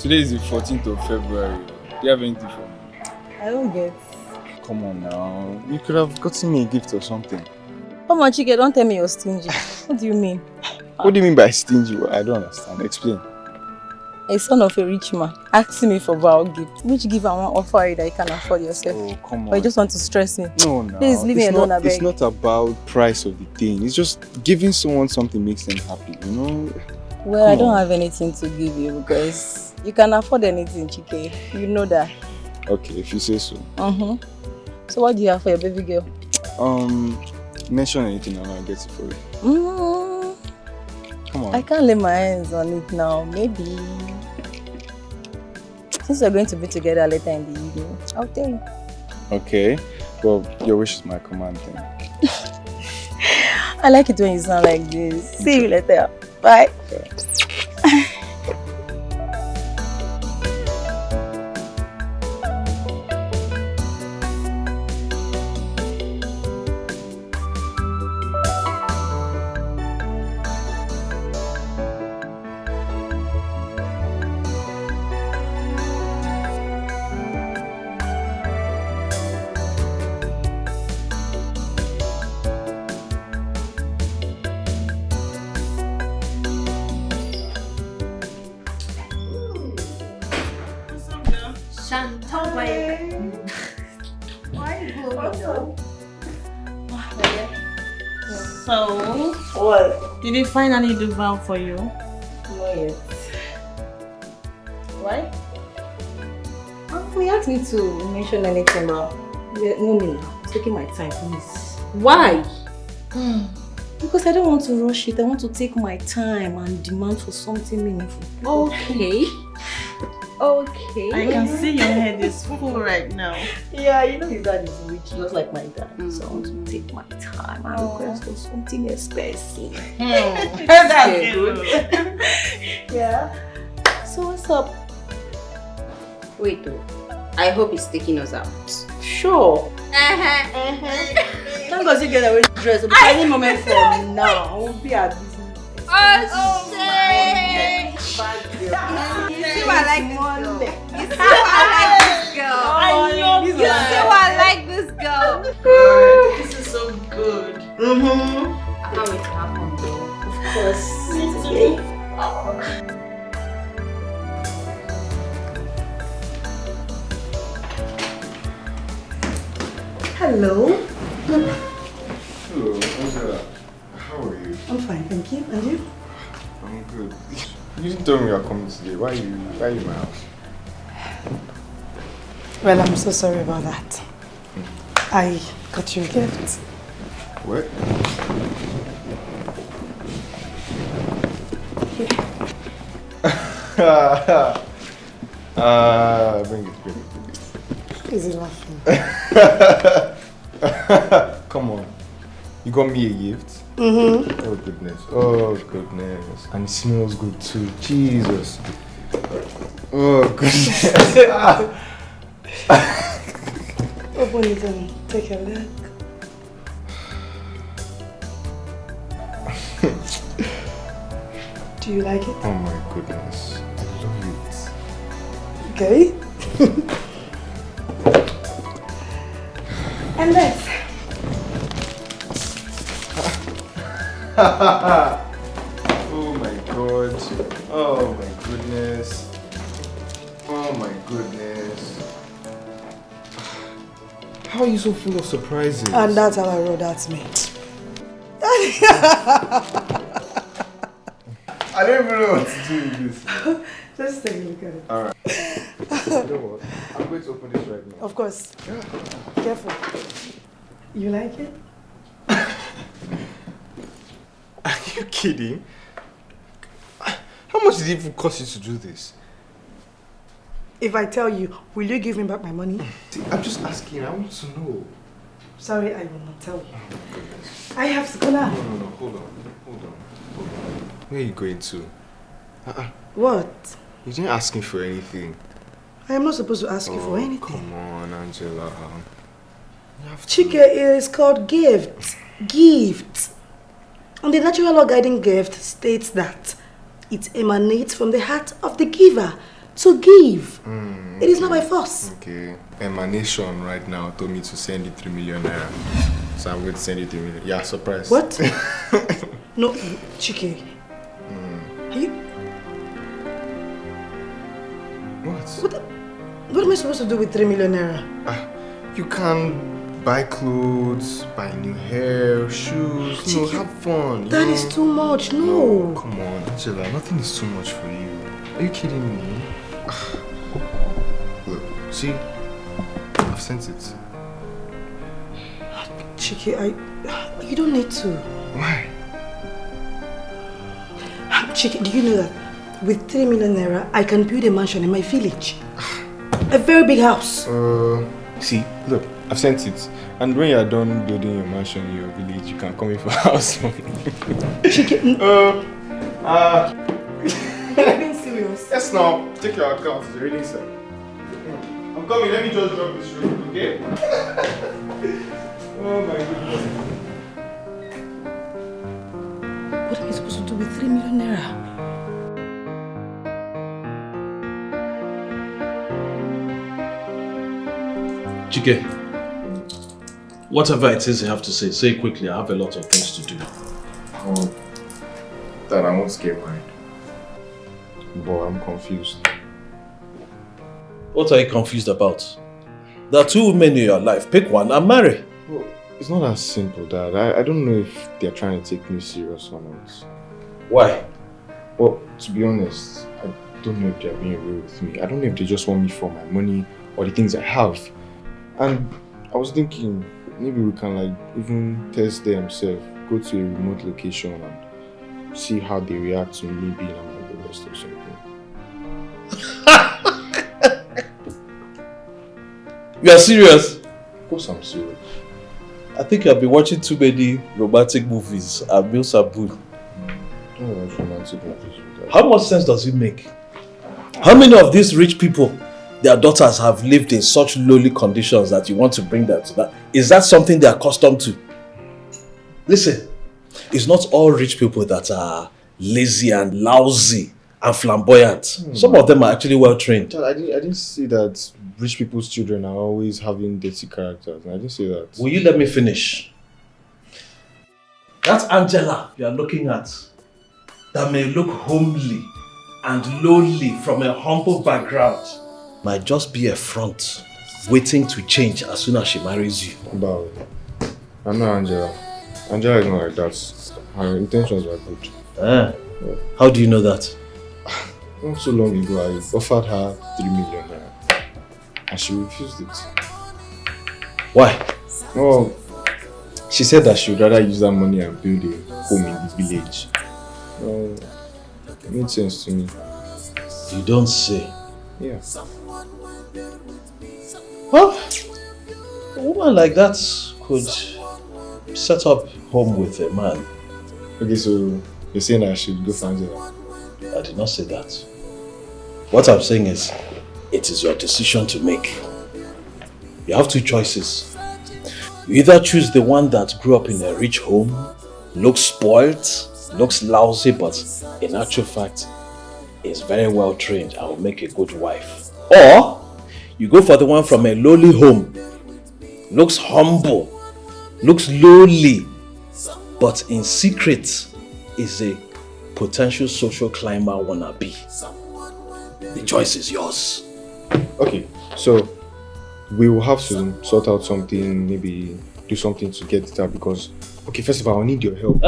Today is the 14th of February. Do you have anything for me? I don't get. Come on now. You could have gotten me a gift or something. Come on, Chike, don't tell me you're stingy. What do you mean? What do you mean by stingy? I don't understand. Explain. A son of a rich man asking me for a gift. Which gift I want to offer you that you can afford yourself? Oh, come on. Or you just want to stress me? No. Please leave me alone, I beg. It's not about price of the thing. It's just giving someone something makes them happy, you know? Well, I don't have anything to give you because you can afford anything, Chike. You know that. Okay, if you say so. So what do you have for your baby girl? Mention anything and I'll get it for you. Come on. I can't lay my hands on it now. Maybe. Since we're going to be together later in the evening, I'll tell you. Okay. Well, your wish is my command then. I like it when you sound like this. See you later. Bye. Okay. So, what? Did he finally do vow for you? Not yet. Why? He asked me to mention anything, but no need. It's taking my time, please. Why? Because I don't want to rush it. I want to take my time and demand for something meaningful. Okay. Okay. I can see your head is full right now. Yeah, you know his dad is rich, just like my dad. So I want to take my time and request for something expensive. That's good. Yeah. So what's up? Wait though. I hope he's taking us out. Sure. Thank God you get away dress. But any moment from now, I won't be at business. You see why I like this girl? I love You see why I like this girl? This is so good. I can't wait to have fun though. Of course. Hello. Hello, Angela. How are you? I'm fine, thank you. And you? I'm good. You didn't tell me you are coming today. Why are you in my house? Well, I'm so sorry about that. I got you a gift. What? Bring it. Is he laughing? Come on. You got me a gift? Oh goodness. And it smells good too. Jesus. Oh goodness. Open it and take a look. Do you like it? Oh my goodness. I love it. Okay. And this. Oh my god. Oh my goodness. Oh my goodness. How are you so full of surprises? And that's how I rolled out me. I don't even know what to do with this. Just take a look at it. Alright. You know what? I'm going to open this right now. Of course. Careful. You like it? Are you kidding? How much did it even cost you to do this? If I tell you, will you give me back my money? See, I'm just asking. I want to know. Sorry, I will not tell you. I have to go now. No. Hold on. Where are you going to? What? You didn't ask me for anything. I am not supposed to ask you for anything. Come on, Angela. Chike is called gift. Gift. And the natural law guiding gift states that it emanates from the heart of the giver to give. It is not by force. Okay. Emanation right now told me to send you 3 million naira. So I'm going to send you 3 million. Yeah, surprise. What? No, Chike. Are you... What am I supposed to do with 3 million naira? You can buy clothes, buy new hair, shoes, Chike, have fun. That is too much, no. Come on, Angela, nothing is too much for you. Are you kidding me? Look, see, I've sent it. Chike, you don't need to. Why? Chike, do you know that with 3 million naira, I can build a mansion in my village? A very big house. See, look, I've sent it. And when you're done building your mansion in your village, you can come in for house. Chike, Are you're being serious? Yes, now. Take your account. It's already inside. I'm coming. Let me just drop this room, okay? Oh my goodness. What am I supposed to do with 3 million naira? Chike, whatever it is you have to say it quickly. I have a lot of things to do. Oh, Dad, I won't get married. But I'm confused. What are you confused about? There are 2 women in your life. Pick one and marry. Well, it's not that simple, Dad. I don't know if they're trying to take me serious or not. Why? Well, to be honest, I don't know if they're being real with me. I don't know if they just want me for my money or the things I have. And I was thinking, maybe we can even test themselves, go to a remote location and see how they react to me being among the rest or something. You are serious? Of course I'm serious. I think I've been watching too many romantic movies and meals are good. Don't watch romantic movies with that. How much sense does it make? How many of these rich people, their daughters have lived in such lowly conditions that you want to bring them to that? Is that something they are accustomed to? Listen, it's not all rich people that are lazy and lousy and flamboyant. Some of them are actually well trained. I didn't say that rich people's children are always having dirty characters. I didn't say that. Will you let me finish? That Angela you are looking at, that may look homely and lowly from a humble background, might just be a front waiting to change as soon as she marries you. But I'm not Angela. Angela is not like that. Her intentions are good. Yeah. How do you know that? Not so long ago, I offered her 3 million naira and she refused it. Why? Well, she said that she would rather use that money and build a home in the village. It made sense to me. You don't say. Yeah. Well, a woman like that could set up home with a man. Okay, so you're saying I should go for Angela? I did not say that. What I'm saying is, it is your decision to make. You have 2 choices. You either choose the one that grew up in a rich home, looks spoiled, looks lousy, but in actual fact is very well trained and will make a good wife. Or you go for the one from a lowly home, looks humble, looks lowly, but in secret is a potential social climber wannabe. The choice is yours. Okay, so we will have to sort out something, maybe do something to get it out because, okay, first of all, I need your help.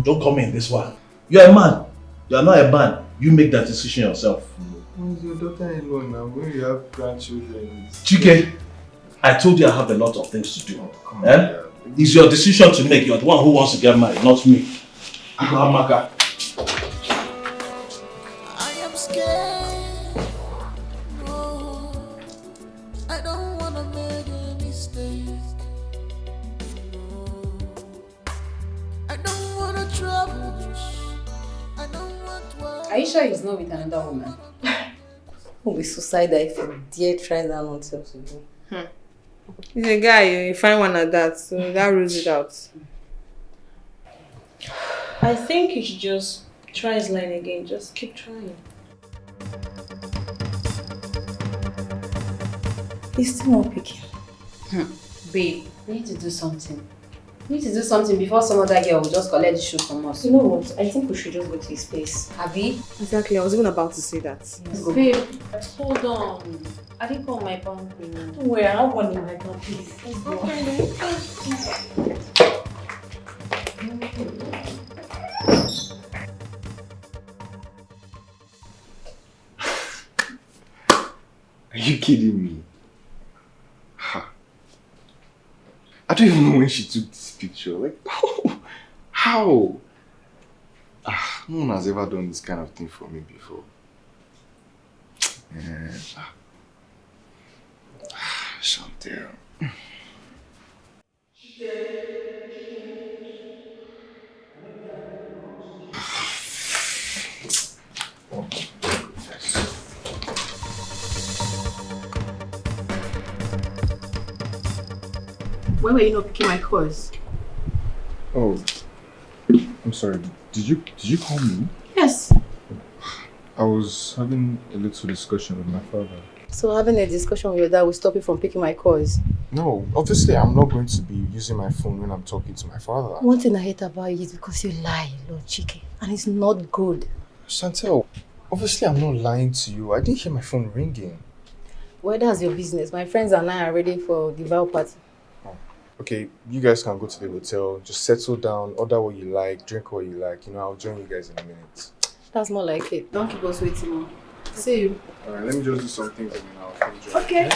Don't come in this one. You're a man. You are not a man. You make that decision yourself. Who's your daughter-in-law now? When you have grandchildren? Chike, I told you I have a lot of things to do. Come on, yeah. It's your decision to make. You're the one who wants to get married, not me. Amaka. I am scared. No, I don't wanna make a mistake. No, I don't wanna trouble. I don't want work. Are you sure he's not with another woman? Who will be suicidal if you dare try that nonsense again? He's a guy, you find one at that, so that rules it out. I think you should just try his line again. Just keep trying. He's still not picking. Babe, we need to do something. We need to do something before some other girl will just collect the shoe from us. You know what? I think we should just go to his place. Abi? Exactly, I was even about to say that. Babe, hold on. I didn't call my bank. Don't worry, I have one in my account, please. Let's go. Are you kidding me? I don't even know when she took this picture. Like, how? No one has ever done this kind of thing for me before. Chantel. Why were you not picking my calls? Oh, I'm sorry. Did you call me? Yes. I was having a little discussion with my father. So having a discussion with your dad will stop you from picking my calls? No, obviously I'm not going to be using my phone when I'm talking to my father. One thing I hate about you is because you lie, Lord Chike, and it's not good. Chantel, obviously I'm not lying to you. I didn't hear my phone ringing. Well, that's your business. My friends and I are ready for the vow party. Okay, you guys can go to the hotel, just settle down, order what you like, drink what you like. You know, I'll join you guys in a minute. That's more like it. Don't keep us waiting more. See you. Alright, let me just do some things and then I'll come join. Okay.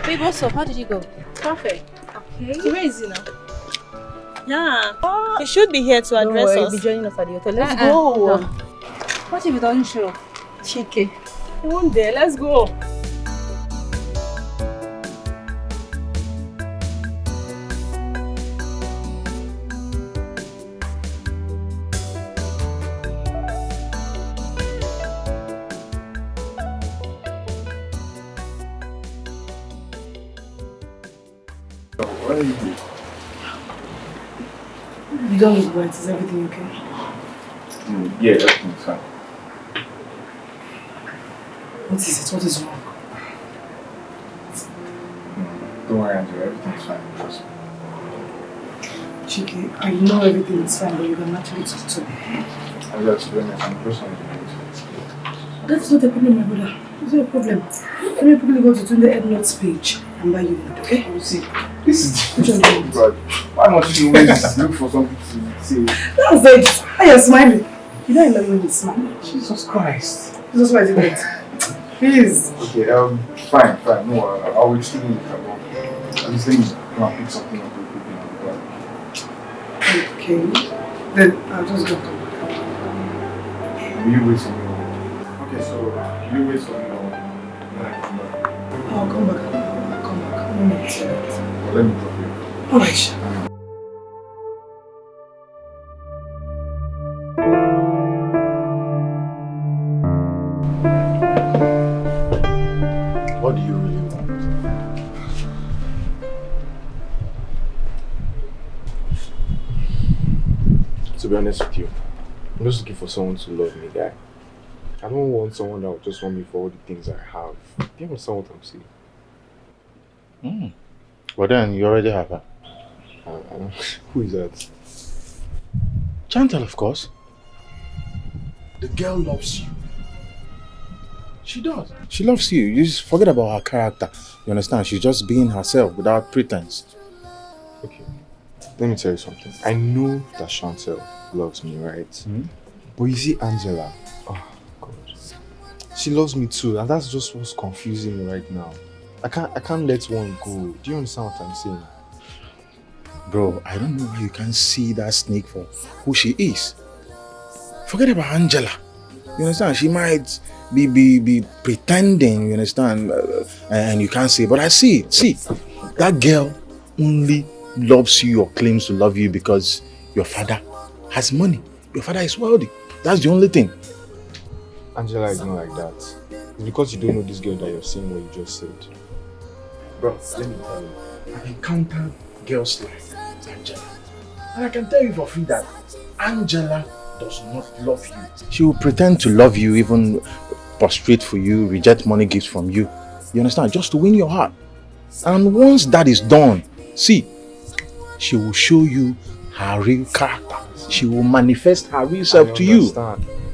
Babe, what's up? How did you go? Perfect. Okay. So where is he now? Yeah. Oh, he should be here to Don't address worry, us. be joining us at the hotel. Let's go. What if he doesn't show? Chike. He won't dare. Let's go. What are you doing? You don't look right. Is everything okay? Yeah, everything's fine. What is it? What is wrong? Don't worry, Angela, everything's fine. Trust me. Chike, I know everything is fine, but you can actually talk to me. I'm just to be honest, I'm just on the That's not a problem, my brother. It's not a problem. Let me quickly go to the end notes page and buy you one, okay? See, this is Which one do you want? God. Why must you always look for something to say? That's it. Why are you smiling? You know I love you when you smile. Jesus Christ. Jesus, why is it right? Please. Okay, fine. No, I'll explain it. I'm just saying, go and pick something up real quick and I'll Okay. Then I'll just go. Will you wait for me? Okay, so you wait for me now. Then I come back. I'll come back. I'll come back. No need to. Well, let me drop you. Alright. What do you really want? To be honest with you, I'm just looking for someone to love me, guy. I don't want someone that will just want me for all the things I have. Do you understand what I'm saying? But then you already have her. Who is that? Chantal, of course. The girl loves you. She does. She loves you. You just forget about her character. You understand? She's just being herself without pretense. Okay, let me tell you something. I know that Chantal loves me, right? But you see Angela, oh God, she loves me too, and that's just what's confusing me right now. I can't let one go. Do you understand what I'm saying? Bro, I don't know why you can't see that snake for who she is. Forget about Angela. You understand? She might be pretending, you understand, and you can't see it. But I see it. See, that girl only loves you or claims to love you because your father has money. Your father is wealthy. That's the only thing. Angela is not like that. It's because you don't know this girl that you're saying what you just said. Bro, let me tell you. I've encountered girls like Angela. And I can tell you for free that Angela does not love you. She will pretend to love you, even prostrate for you, reject money gifts from you. You understand? Just to win your heart. And once that is done, see, she will show you her real character. She will manifest her real self to you.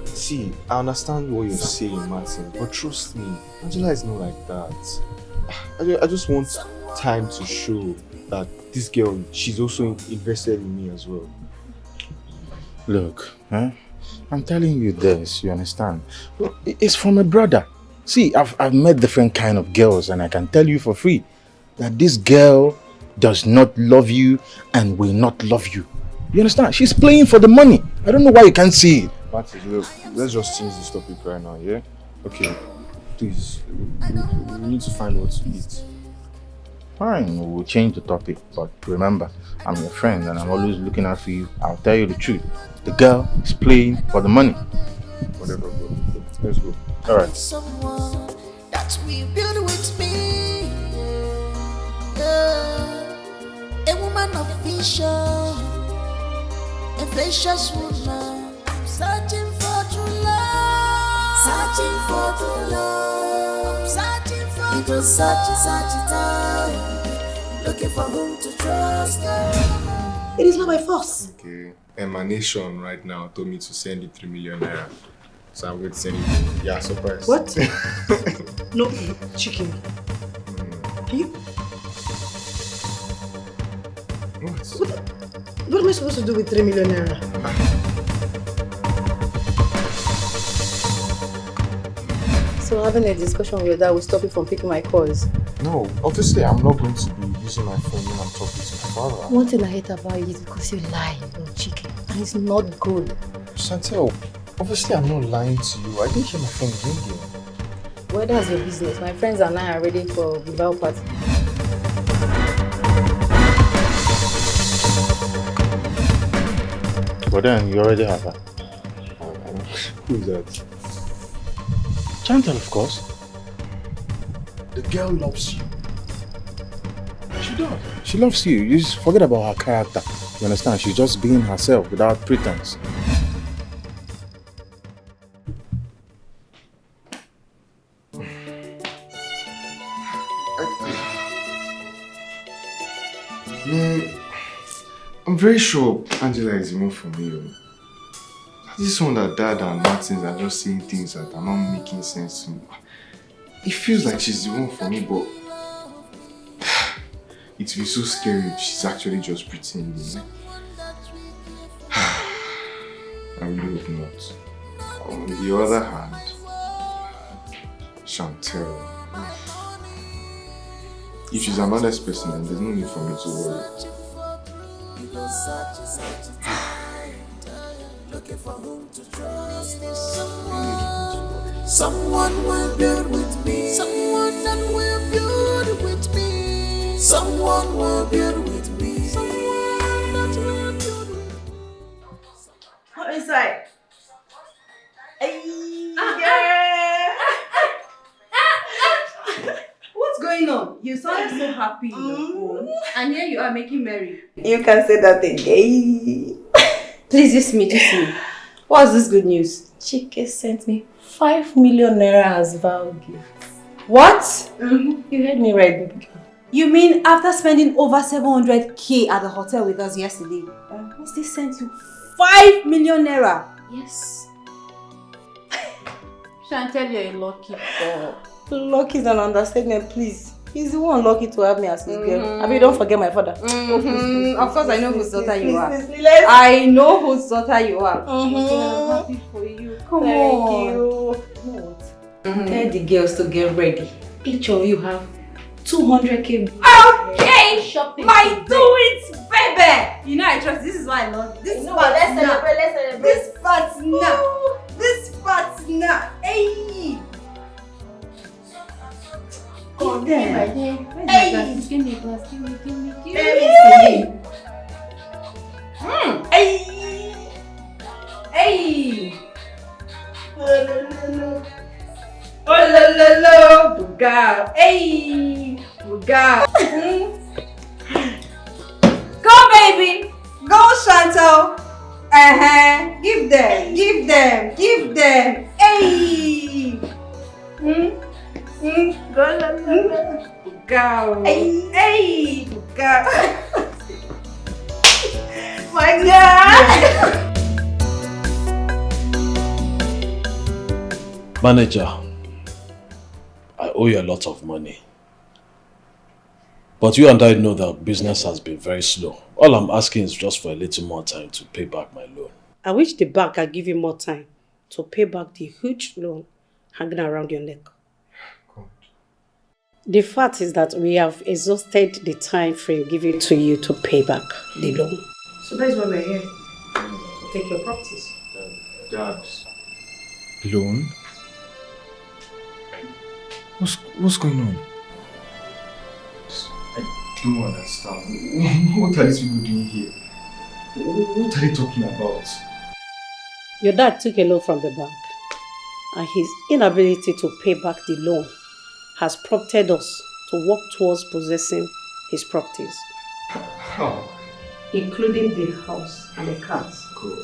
See, I understand what you're saying, Martin, but trust me, Angela is not like that. I just want time to show that this girl, she's also invested in me as well. Look, I'm telling you this, you understand? It's from a brother. See, I've met different kind of girls, and I can tell you for free that this girl does not love you and will not love you. You understand? She's playing for the money. I don't know why you can't see it. Martin, look, let's just change this topic right now, yeah? Okay, please, we need to find what to eat. Fine, we'll change the topic, but remember, I'm your friend and I'm always looking out for you. I'll tell you the truth. The girl is playing for the money. Whatever, bro. Let's go. Alright. Someone that will build with me. Yeah. A woman of vision, a precious woman. I'm searching for true love. Searching for true love. I'm searching for true love. Searching time. Looking for whom to trust. It is not by force. Okay. Emanation right now told me to send you 3 million naira. So I'm going to send you. Yeah, surprise. What? No, chicken. Can you? What am I supposed to do with 3 million naira? So having a discussion with your dad will stop you from picking my calls. No, obviously I'm not going to be using my phone when I'm talking to my father. One thing I hate about you is because you lie, you chicken. And it's not good. Chantel, obviously I'm not lying to you. I didn't hear my phone ringing. Well, that's your business. My friends and I are ready for a Bilbao party. But then you already have her. Who is that? Chantal, of course. The girl loves you. She does. She loves you. You just forget about her character. You understand? She's just being herself without pretense. I'm very sure Angela is the one for me. This one that Dad and Martins are just saying things that are not making sense to me. It feels like she's the one for me, but it will be so scary if she's actually just pretending. I really hope not. On the other hand, Chantel. If she's an honest person, then there's no need for me to worry. Someone will build with me. Someone that will build with me. Someone will build with me. Someone that will build with me. What inside? What's going on? You sound so happy in the phone, and here you are making merry. You can say that again. Please, just me. What's this good news? Chike sent me 5 million naira as vow gift. What? You heard me right, baby. You mean after spending over 700k at the hotel with us yesterday, they sent you 5 million naira? Yes. Chantel, you're a lucky girl. Lucky is an understatement, please. He's the one lucky to have me as his girl. I mean, don't forget my father. Of course, I know whose daughter you are. Please. I know whose daughter you are. I'm happy for you. Come Thank on. you. Tell the girls to get ready. Each of you have 200k. Okay, shopping. My do it, baby. You know I trust. This is why I love this. Let's celebrate. This partner. This partner. Hey. Give me Hey. Give me a glass. Give me. Hey. Hey. Hey. Oh la la la. Buga. Hey. Buga. Give them. Give them. Give them. Hey. Go. Hey. Go. My God. Manager, I owe you a lot of money. But you and I know that business has been very slow. All I'm asking is just for a little more time to pay back my loan. I wish the bank can give you more time to pay back the huge loan hanging around your neck. God. The fact is that we have exhausted the time frame given to you to pay back the loan. So that's why we're here. To take your properties. Dad. Loan? What's going on? I don't understand. What are these people doing here? What are they talking about? Your dad took a loan from the bank, and his inability to pay back the loan has prompted us to work towards possessing his properties. How? Including the house and the cars. God.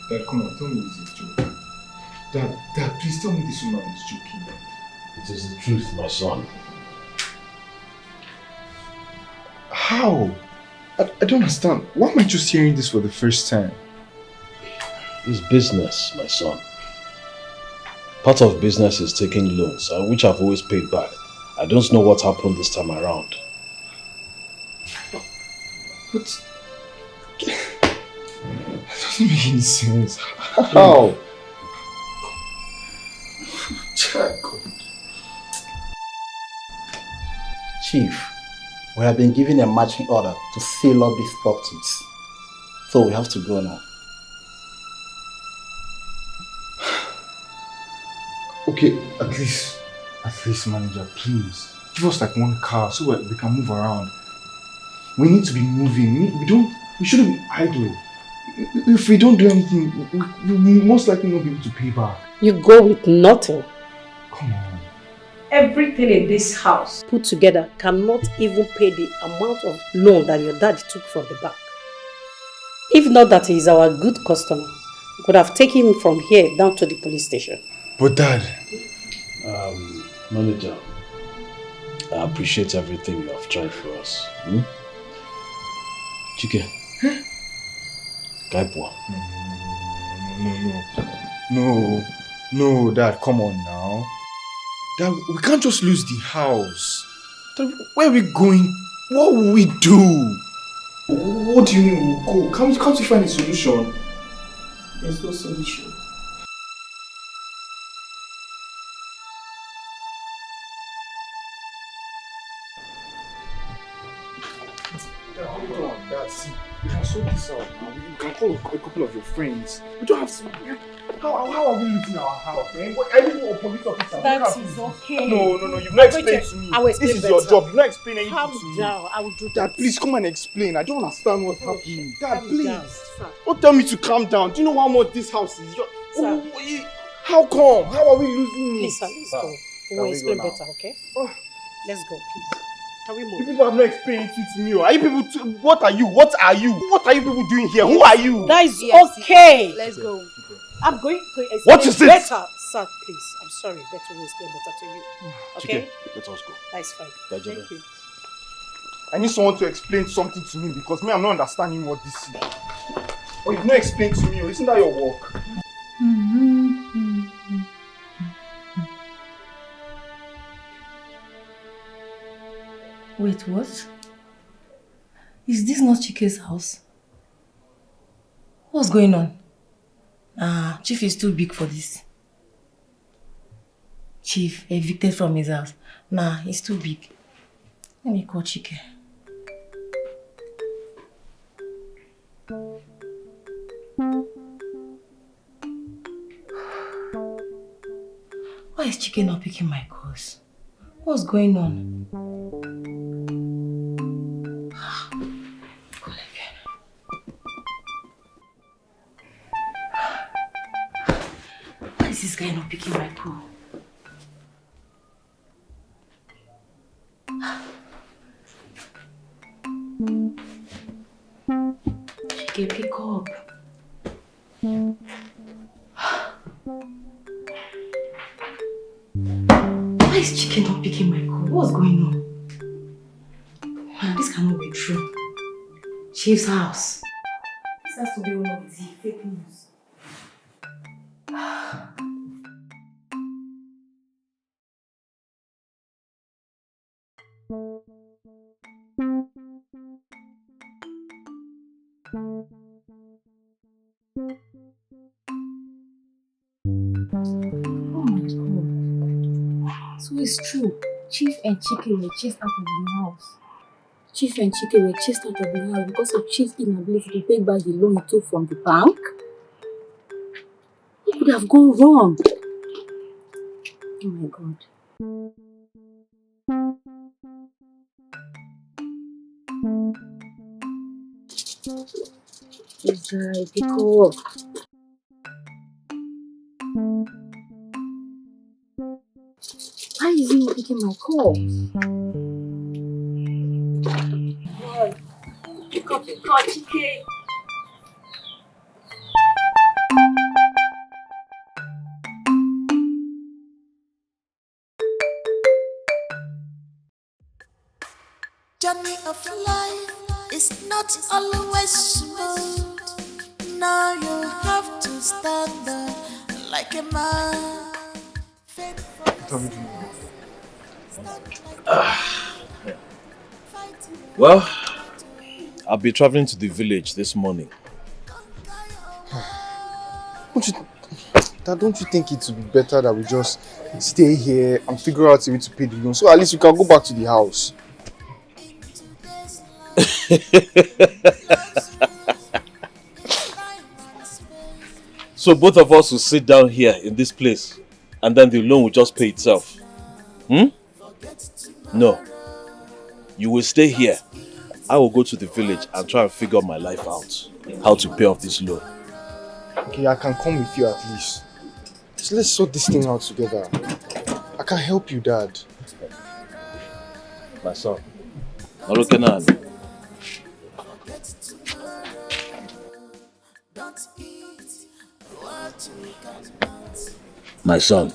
Dad, come on, tell me this is a joke. Dad, please tell me this woman is joking. It is the truth, my son. How? I don't understand. Why am I just hearing this for the first time? It's business, my son. Part of business is taking loans, which I've always paid back. I don't know what happened this time around. But that doesn't make any sense. How? Chief, we have been given a marching order to seal up these properties. So we have to go now. Okay, at least, manager, please. Give us like one car so we can move around. We need to be moving. We shouldn't be idle. If we don't do anything, we most likely not be able to pay back. You go with nothing. Come on. Everything in this house put together cannot even pay the amount of loan that your dad took from the bank. If not that he is our good customer, we could have taken him from here down to the police station. But Dad... Manager, I appreciate everything you have tried for us. Chike. Gaipwa. No, Dad, come on now. Dad, we can't just lose the house. Dad, where are we going? What will we do? What do you mean we'll go? Can't you find a solution? There's no solution. Dad, see, we can sort this out now. We can call a couple of your friends. We don't have to... How are we losing our house, man? I didn't know a police officer. That is okay. No, you've not explained to me. I will explain This is your job. You've not explained anything Calm to me. down, I will do Dad, that. please come and explain. I don't understand what's happening. Dad, Calm please. down, sir. Don't tell me to calm down. Do you know how much this house is? Sir. How come? How are we losing it? Please, sir, let's go. We will explain better, okay? Let's go, please. Can we You move? people have not explained anything to me. Are you people... What are you? What are you people doing here? Who are you? That is okay. Let's go. I'm going to explain What is it? better. Sir, please. I'm sorry. Better will explain better to you. Okay? Chike, let us go. That's fine. Gajobe. Thank you. I need someone to explain something to me because I'm not understanding what this is. Or you've not explained to me. Isn't that your work? Wait, what? Is this not Chike's house? What's going on? Chief is too big for this. Chief evicted from his house. Nah, he's too big. Let me call Chike. Why is Chike not picking my calls? What's going on? Call again. Why is this guy not picking my call? Chike, pick up. Why is Chicken not picking my call? What's going on? Man, this cannot be true. Chief's house. This has to be one of the fake news. Oh my God. So it's true. Chief and Chike were chased out of the house. Chief and Chike were chased out of the house because of Chief's inability to pay back the loan he took from the bank? What could have gone wrong? Oh my God. It's Etiko. Why is he not picking my call? Boy, pick up the call, Chike. Journey of life is not always smooth. Now you have to stand up like a man. Well, I'll be traveling to the village this morning. Dad, don't you think it would be better that we just stay here and figure out a way to pay the loan, so at least we can go back to the house? So both of us will sit down here in this place and then the loan will just pay itself. No. You will stay here. I will go to the village and try and figure my life out. How to pay off this loan. Okay, I can come with you at least. So let's sort this thing out together. I can help you, Dad. My son. Narukenan. My son,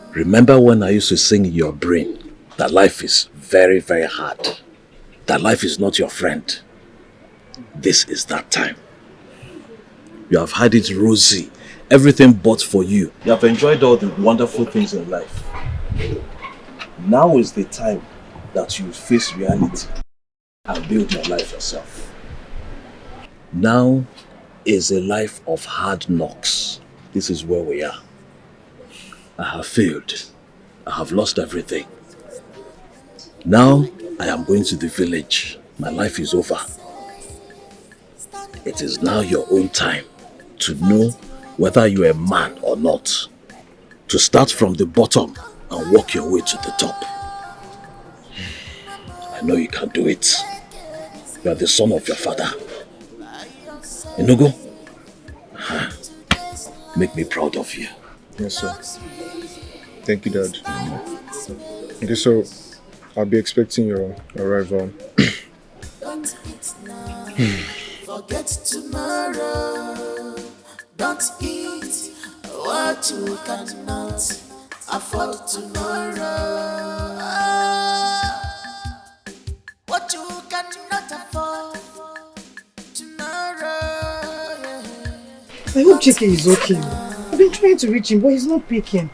remember when I used to sing in your brain that life is very, very hard, that life is not your friend? This is that time. You have had it rosy, everything bought for you. You have enjoyed all the wonderful things in life. Now is the time that you face reality and build your life yourself. Now is a life of hard knocks. This is where we are. I have failed. I have lost everything. Now I am going to the village. My life is over. It is now your own time to know whether you are a man or not. To start from the bottom and work your way to the top. I know you can do it. You are the son of your father. Enugu, make me proud of you. Yes, sir. Thank you, Dad. Okay, so I'll be expecting your arrival. Forget tomorrow. Don't eat what you cannot afford tomorrow. What you cannot afford tomorrow. I hope Chike is okay. I've been trying to reach him, but he's not picking.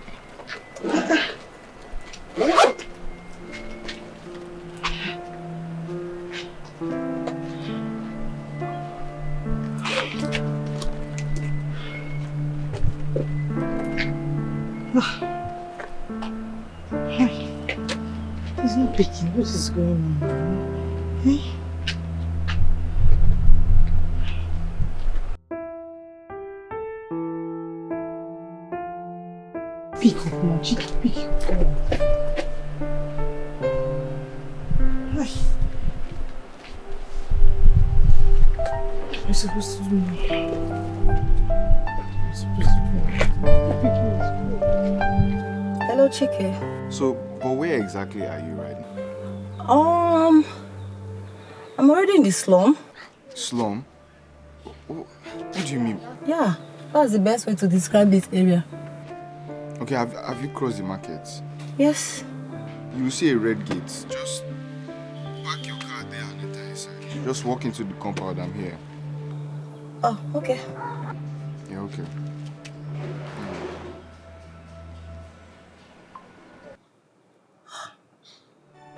He's not picking. What is going on? Eh? Pick up now, Chike, pick up. What am I supposed to do now? Hello, Chike. So, but where exactly are you right now? I'm already in the slum. Slum? What do you mean? Yeah, that's the best way to describe this area. Okay, have you crossed the market? Yes. You will see a red gate. Just park your car there and enter inside. Just walk into the compound. I'm here. Oh, okay. Yeah, okay.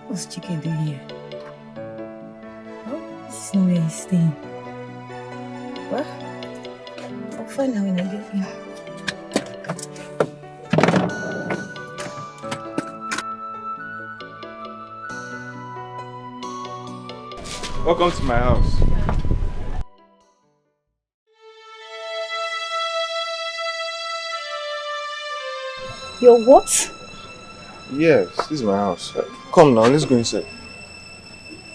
What's Chike doing here? Oh, this is not where he's staying. Well, I'll find out when I get here. Welcome to my house. Your what? Yes, this is my house. Come now, let's go inside.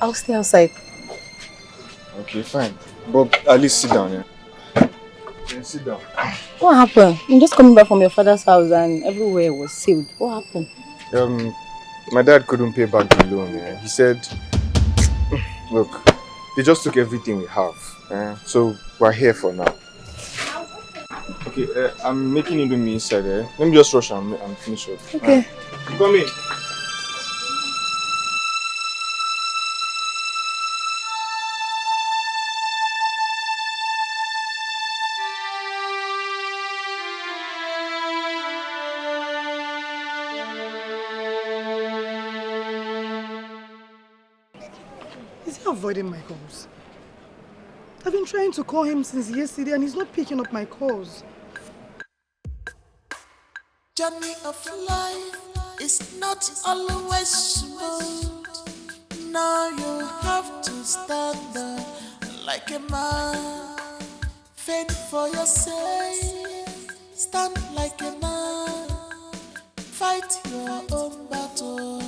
I'll stay outside. Okay, fine. But at least sit down, yeah? Yeah, sit down. What happened? I'm just coming back from your father's house and everywhere was sealed. What happened? My dad couldn't pay back the loan. Yeah. He said, look, they just took everything we have. So we're here for now. Okay, I'm making Indomie inside there. Let me just rush and finish up. Okay. Come in. Is he avoiding my calls? I've been trying to call him since yesterday and he's not picking up my calls. Journey of life is not always smooth. Now you have to stand up like a man. Fend for yourself, stand like a man. Fight your own battle.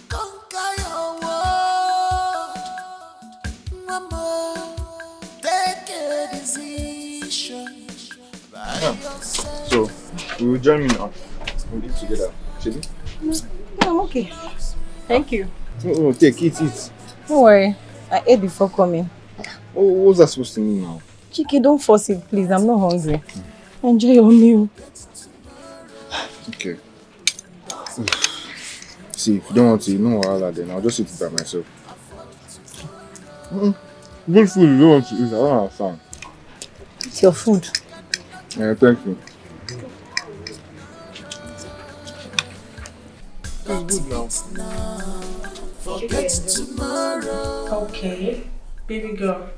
Conquer your world. Mama, take a decision. So, we will join me now. We'll eat together. Shall we? No, I'm okay. Thank you. Oh, take, eat. Don't worry. I ate before coming. Oh, what's that supposed to mean now? Chike, don't force it, please. I'm not hungry. Enjoy your meal. Okay. See, if you don't want to eat, no wahala then. I'll just eat it by myself. Good food you don't want to eat, I don't understand. It's your food. Yeah, thank you. It's good now. Forget tomorrow. Okay, baby girl.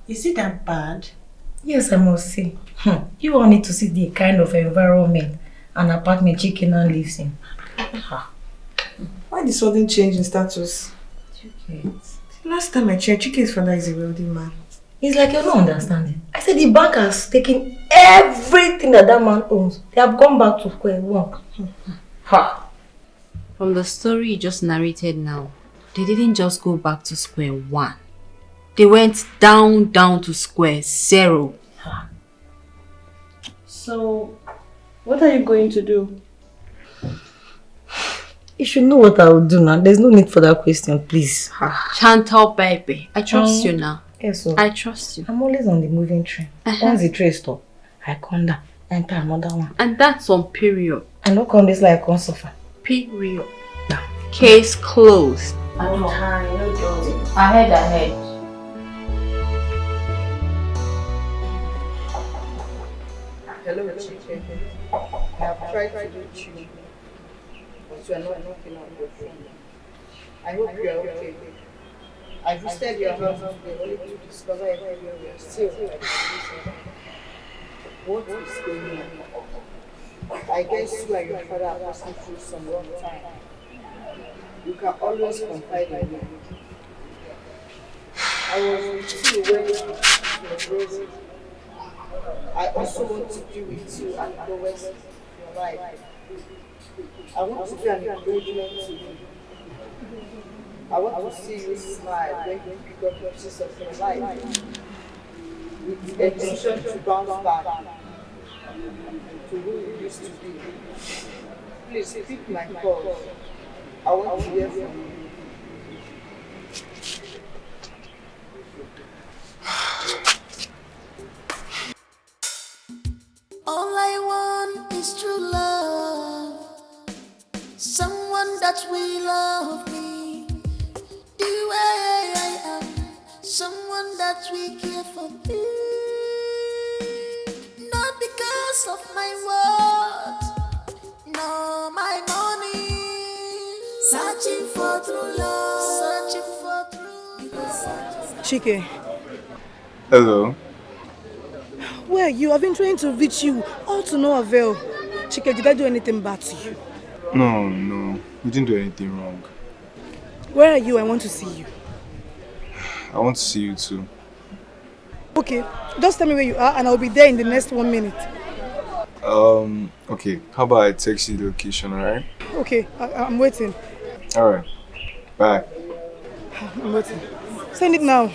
Is it that bad? Yes, I must say. You all need to see the kind of environment and apartment Chike now lives in. Why the sudden change in status? Chike. Last time I checked, Chike's father is a wealthy man. It's like you're not understanding. I said the bank has taken everything that man owns. They have gone back to square one. From the story you just narrated now, they didn't just go back to square one. They went down to square zero. So, what are you going to do? You should know what I will do now. There's no need for that question, please. Chantal, baby. I trust you now. Yes, sir. I trust you. I'm always on the moving train. Once the train stop, I come down, enter another one. And that's on period. I don't come this like I can't suffer. Period. Case closed. Ahead. Hello, Chike. I have tried to reach you, but you are not looking on your phone. I hope you are okay. I visited your house today only to discover everywhere we are still like this. What is going on? I guess you and your father are passing through some wrong time. You can always confide in me. I was with you when you were raised. I also want to be with you at the rest of your life. I want to be an encouragement to you. I want to see you smile when you pick up pieces of your life with a decision to bounce back to who you used to be. Please pick my calls. I want to hear from you. for true love, searching for true. Chike, Hello. where are you? I've been trying to reach you, all to no avail. Chike, did I do anything bad to you? No, you didn't do anything wrong. Where are you? I want to see you. I want to see you too. Okay, just tell me where you are and I'll be there in the next 1 minute. Okay, how about I text you the location, alright? Okay, I'm waiting. Alright, bye. I'm waiting. Send it now.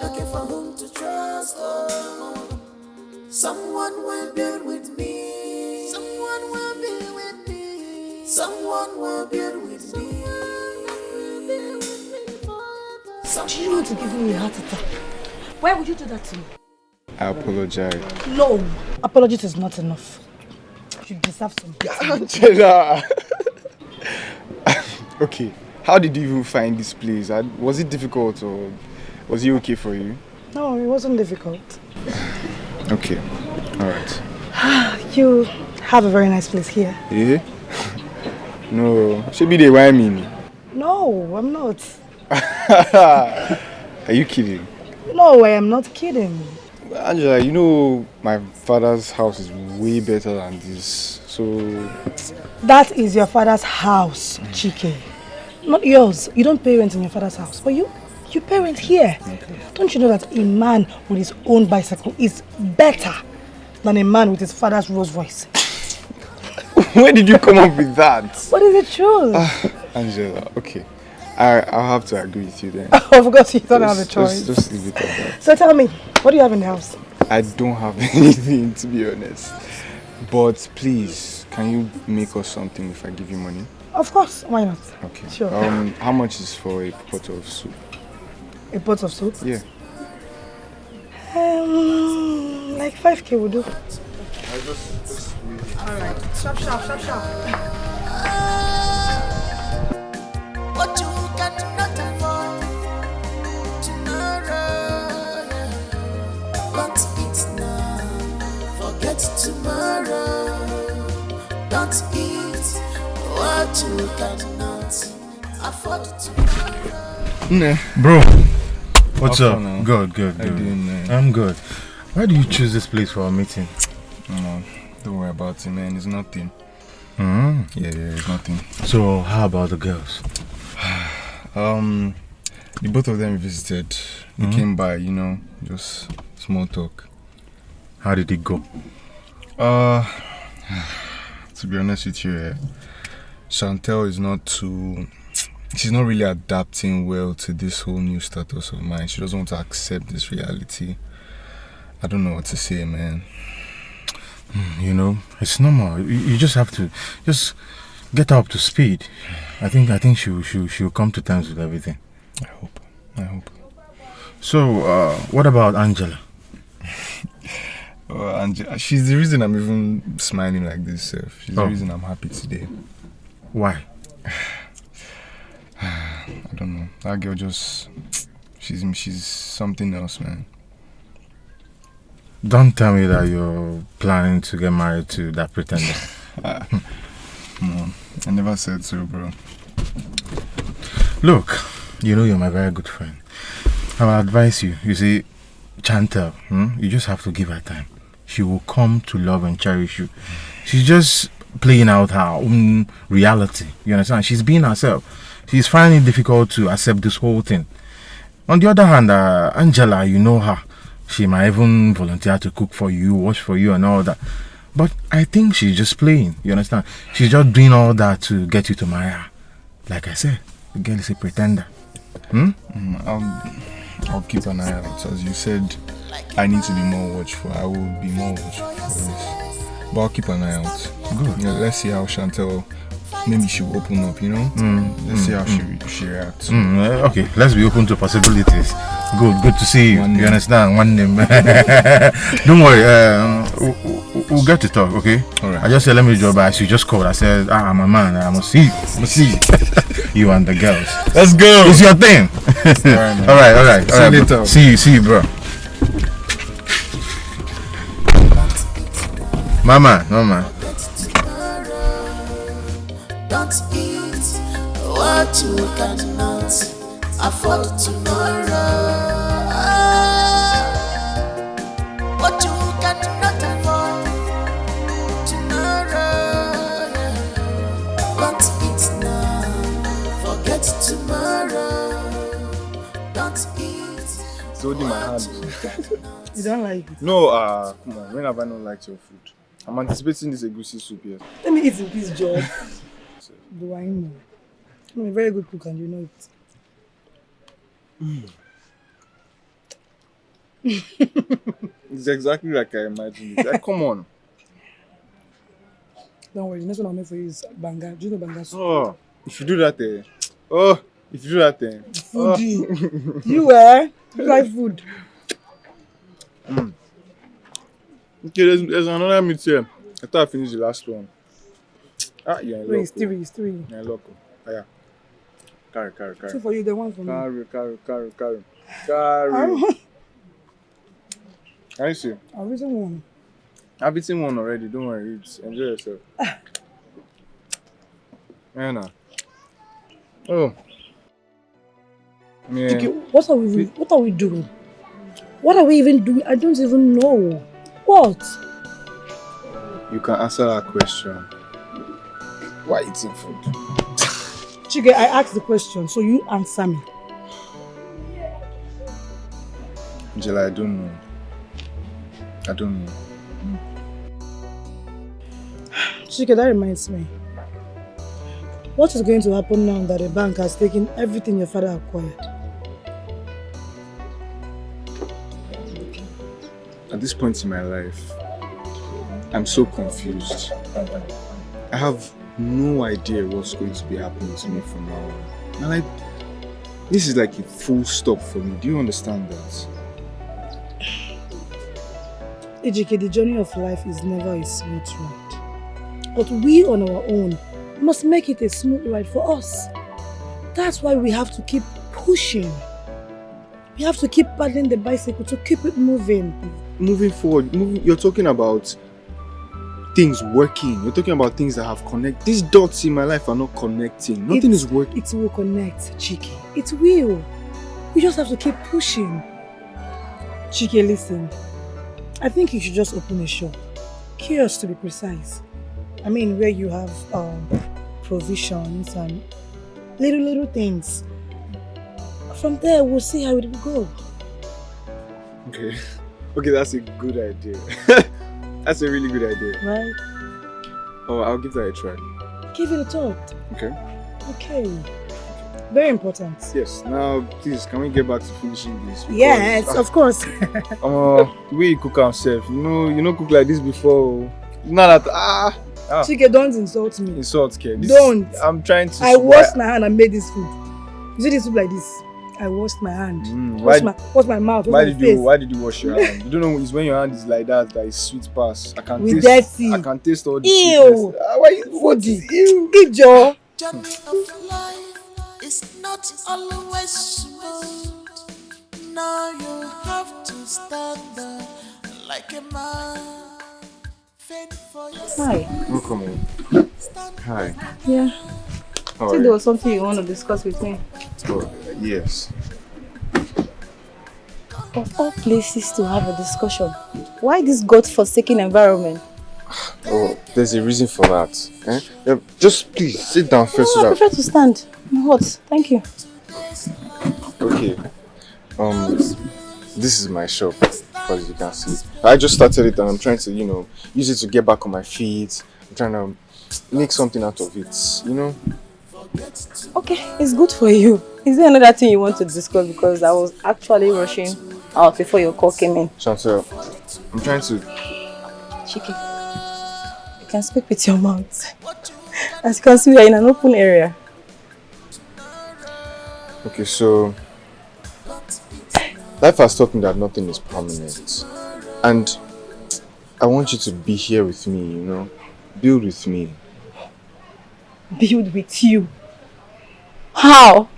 Looking for whom to trust. Oh, someone will be with me. Someone will be with me. Someone will be with me. Do you want to give me a heart attack? Why would you do that to me? I apologize. No, apologies is not enough. You deserve some. Angela! Okay, how did you even find this place? Was it difficult or was it okay for you? No, it wasn't difficult. Okay, alright. You have a very nice place here. Yeah? No, should be the why me. No, I'm not. Are you kidding? No, I am not kidding. Angela, you know my father's house is way better than this, so... That is your father's house, Chike. Not yours. You don't pay rent in your father's house. But you pay rent here. Okay. Don't you know that a man with his own bicycle is better than a man with his father's Rolls Royce? Where did you come up with that? What is the truth? Angela, okay. I'll have to agree with you then. Of course you don't have a choice. Just leave it at that. So tell me, what do you have in the house? I don't have anything, to be honest. But please, can you make us something if I give you money? Of course, why not? Okay. Sure. How much is for a pot of soup? A pot of soup? Yeah. Like 5K will do. I'll just Alright. Sharp. What you cannot afford tomorrow. Don't eat now, forget tomorrow. Don't eat what you cannot afford tomorrow. Bro, what's up? Now? Good. I'm good. Why do you choose this place for a meeting? No, don't worry about it, man. It's nothing. Yeah, it's nothing. So, how about the girls? The both of them visited. They came by, just small talk. How did it go? To be honest with you, Chantel is she's not really adapting well to this whole new status of mine. She doesn't want to accept this reality. I don't know what to say, man. It's normal. You just have to get up to speed. I think she'll come to terms with everything. I hope. So, what about Angela? Angela, she's the reason I'm even smiling like this. She's the reason I'm happy today. Why? I don't know. That girl she's something else, man. Don't tell me that you're planning to get married to that pretender. No, I never said so, bro. Look, you're my very good friend. I will advise you. You see, Chantel, you just have to give her time. She will come to love and cherish you. She's just playing out her own reality. You understand? She's being herself. She's finding it difficult to accept this whole thing. On the other hand, Angela, you know her. She might even volunteer to cook for you, wash for you and all that. But I think she's just playing. You understand? She's just doing all that to get you to marry her. Like I said, the girl is a pretender. I'll keep an eye out. As you said, I need to be more watchful. I will be more watchful for this. But I'll keep an eye out. Good. Let's see how Chantel, maybe she will open up, Let's see how she reacts. Okay, let's be open to possibilities. Good to see you. You understand? One name. Don't worry. We'll get to talk, okay? Alright. I just said let me drop by. She just called. I said, I'm a man. I must see you. You and the girls. Let's go. It's your thing. Alright. See you later. See you, bro. Mama. Don't eat what you cannot afford tomorrow. What you cannot afford tomorrow. Want it now, forget tomorrow. Don't eat. It's holding my hand. You don't like it? No, come on. When have I not liked your food? I'm anticipating this egusi soup here. Let me eat in peace, George. Do I know? I'm a very good cook and you know it. It's exactly like I imagined it. Like, come on. Don't worry, the next one I'll make for you is banga. Do you know banga soup? Oh, if you do that, if you do that, Foodie. You like food. Okay, there's another meat here. I thought I finished the last one. Yeah, wait, it's three. Yeah, loco. Yeah. Carry. Two for you, the one for me. Carry. Can you see? I've eaten one. I've eaten one already. Don't worry. Enjoy yourself. Yeah, nah. Oh. Yeah. Okay, what are we doing? What are we even doing? I don't even know. What? You can answer that question. Why eating food? Chike, I asked the question, so you answer me. Angela, I don't know. Chike, that reminds me. What is going to happen now that the bank has taken everything your father acquired? At this point in my life, I'm so confused. I have no idea what's going to be happening to me from now on. And this is like a full stop for me. Do you understand that? Ejike, the journey of life is never a smooth ride. But we on our own must make it a smooth ride for us. That's why we have to keep pushing. We have to keep paddling the bicycle to keep it moving. Moving forward, you're talking about things working. You're talking about things that have connected. These dots in my life are not connecting. Nothing is working. It will connect, Chike. It will. We just have to keep pushing. Chike, listen. I think you should just open a shop. Kiosk to be precise. I mean, where you have provisions and little things. From there, we'll see how it will go. Okay, that's a good idea. That's a really good idea. Right? Oh, I'll give that a try. Give it a thought. Okay. Very important. Yes. Now, please, can we get back to finishing this? Because, yes, of course. The way you cook yourself, you know, cook like this before. Not that. Chike, don't insult me. Insult, Ken. Don't. I'm trying to. I washed my hand and made this food. You see this soup like this? I washed my hand. Wash my mouth. Why did you wash your hand? You don't know, it's when your hand is like that is sweet pass. I can taste all the ew. Why you foodie? Ew. Journey of life is not always smooth. Now you have to stand up like a man. Fend for yourself. Hi. Welcome home. Hi. Yeah. I think there was something you want to discuss with me. Oh, yes. Of all places to have a discussion, why this God-forsaken environment? Oh, there's a reason for that. Just please sit down first. I prefer to stand. I'm hot. Thank you. Okay. This is my shop, as you can see. I just started it and I'm trying to, use it to get back on my feet. I'm trying to make something out of it, Okay, it's good for you. Is there another thing you want to discuss? Because I was actually rushing out before your call came in. Chantel, I'm trying to... Chike, you can speak with your mouth. As you can see, we are in an open area. Okay, so... Life has taught me that nothing is permanent. And I want you to be here with me, Build with me. Build with you? How?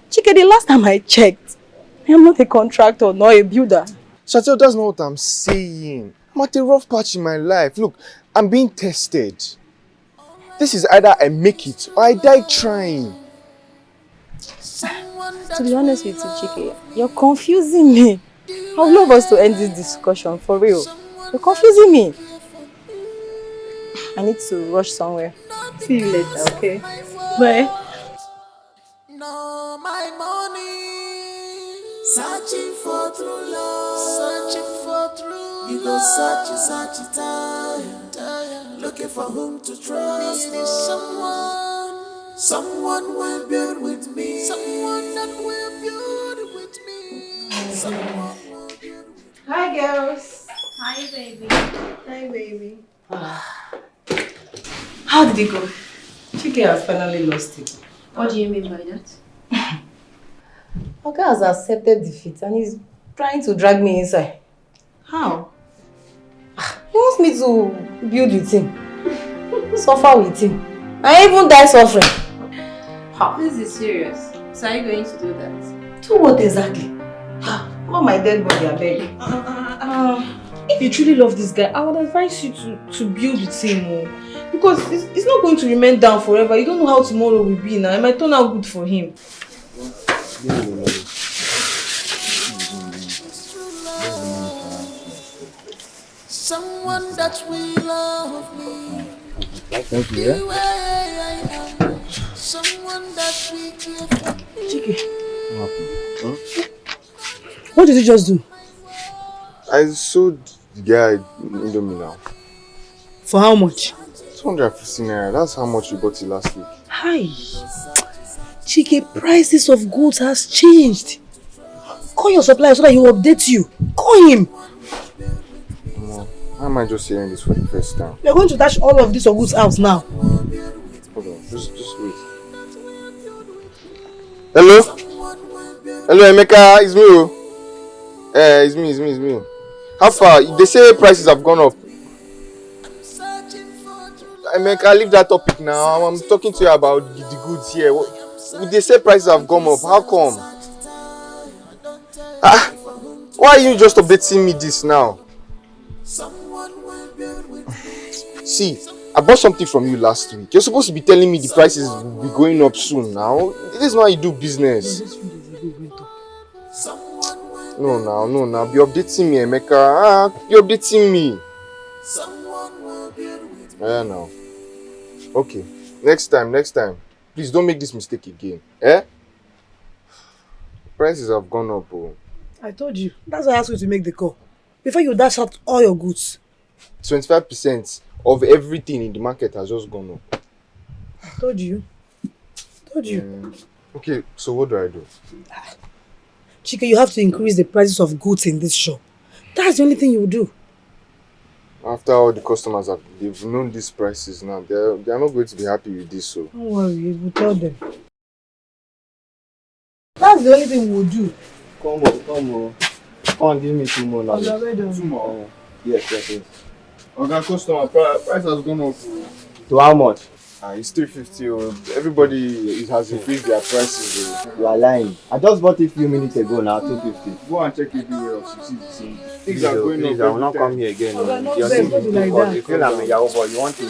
Chike, the last time I checked, I am not a contractor nor a builder. Chantel, that's not what I'm saying. I'm at a rough patch in my life. Look, I'm being tested. This is either I make it or I die trying. To be honest with you, Chike, you're confusing me. I would love us to end this discussion, for real. You're confusing me. I need to rush somewhere. See you later, okay? Bye. No, my money. Searching for true love. Searching for true. You go search it, tired. Looking for whom to trust. Needing someone will build with me. Someone that will build with me. Someone will build with me. Hi, girls. Hi, baby. Hi, baby. How did it go? Chike has finally lost it. What do you mean by that? Oga has accepted defeat and he's trying to drag me inside. How? He wants me to build with him, suffer with him, and even die suffering. This is serious. So are you going to do that? Do what exactly? Oh, my dead body, I beg. If you truly love this guy, I would advise you to build with him. Because it's not going to remain down forever. You don't know how tomorrow will be now. It might turn out good for him. Someone that will love me. Thank you, yeah? Someone that will care for me. Chike. What did you just do? I sold the guy Indomie now. For how much? 250 naira. That's how much you got it last week. Hi. Chike, prices of goods has changed. Call your supplier so that he will update you. Call him. No. Why am I just hearing this for the first time? We are going to dash all of this of goods out now. Hold on. Just wait. Hello? Hello, Emeka. It's me. It's me. How far? They say prices have gone up. Emeka, leave that topic now. I'm talking to you about the goods here. They say prices have gone up. How come? Why are you just updating me this now? See, I bought something from you last week. You're supposed to be telling me the prices will be going up soon now. This is not how you do business. No, now. Be updating me, Emeka. Be updating me. Yeah, now. Okay. Next time. Please don't make this mistake again. Prices have gone up. Oh. I told you. That's why I asked you to make the call. Before you dash out all your goods. 25% of everything in the market has just gone up. I told you. Okay, so what do I do? Chike, you have to increase the prices of goods in this shop. That's the only thing you will do. After all the customers they've known these prices now, they're not going to be happy with this. So don't worry, we'll tell them. That's the only thing we'll do. Come on, give me 2 more now. 2 more? Yes. Okay, customer, price has gone up. To how much? It's 350. Everybody has increased their prices. You are lying. I just bought it a few minutes ago now, 250. Go and check everywhere else. You see the same. Things Please, are going up. I will not come here again. Don't Your say thing is like too that. You feel I'm a Yahoo boy. You want to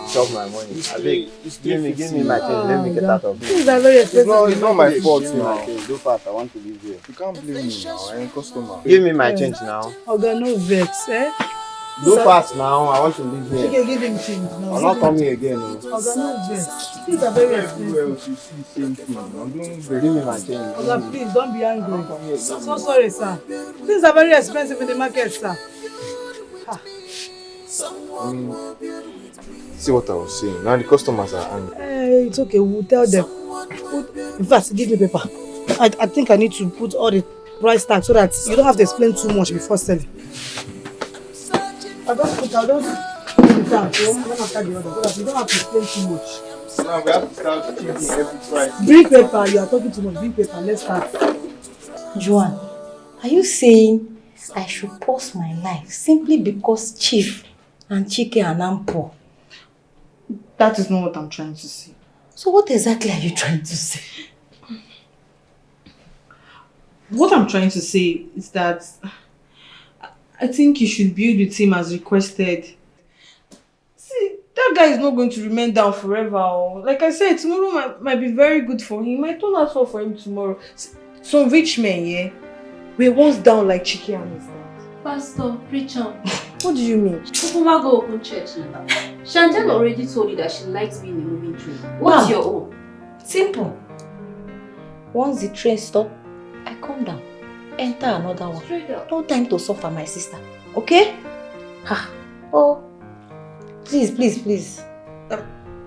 stop my money. I beg, give me my change. Let me get out of here. Things are very expensive. It's not my fault Give me now. my change. Do fast. I want to leave here. You can't blame me now. I'm a customer. Give me my change now. Oga, no vex, Do fast now. I want to leave here. Chike, give him change now. I'm not coming again. Oga, no vex. Things are very Everywhere expensive. else you see the same thing. Give me my change. Oga, please, don't be angry. So sorry, sir. Things are very expensive in the market, sir. See what I was saying. Now the customers are angry. Hey, it's okay. We'll tell them. In fact, give me paper. I think I need to put all the price tags so that you don't have to explain too much before selling. I'll just put it down one after the other so that you don't have to explain too much. Now we have to start changing every price. Bring paper. You are talking too much. Bring paper. Let's start. Joanne, are you saying I should pause my life simply because Chief and Chike are now poor? That is not what I'm trying to say. So what exactly are you trying to say? What I'm trying to say is that I think you should build with him as requested. See, That guy is not going to remain down forever. Oh. Like I said, tomorrow might be very good for him. Might turn out well for him tomorrow. Some rich men, yeah, were once down like chicken and his dad. Pastor, preach on. What do you mean? Ukuma go open church now. Chantel already told you that she likes being in the moving train. What's your own? Simple. Once the train stop, I come down, enter another one. Straight up. No time to suffer, my sister. Okay? Ha. Oh. Please.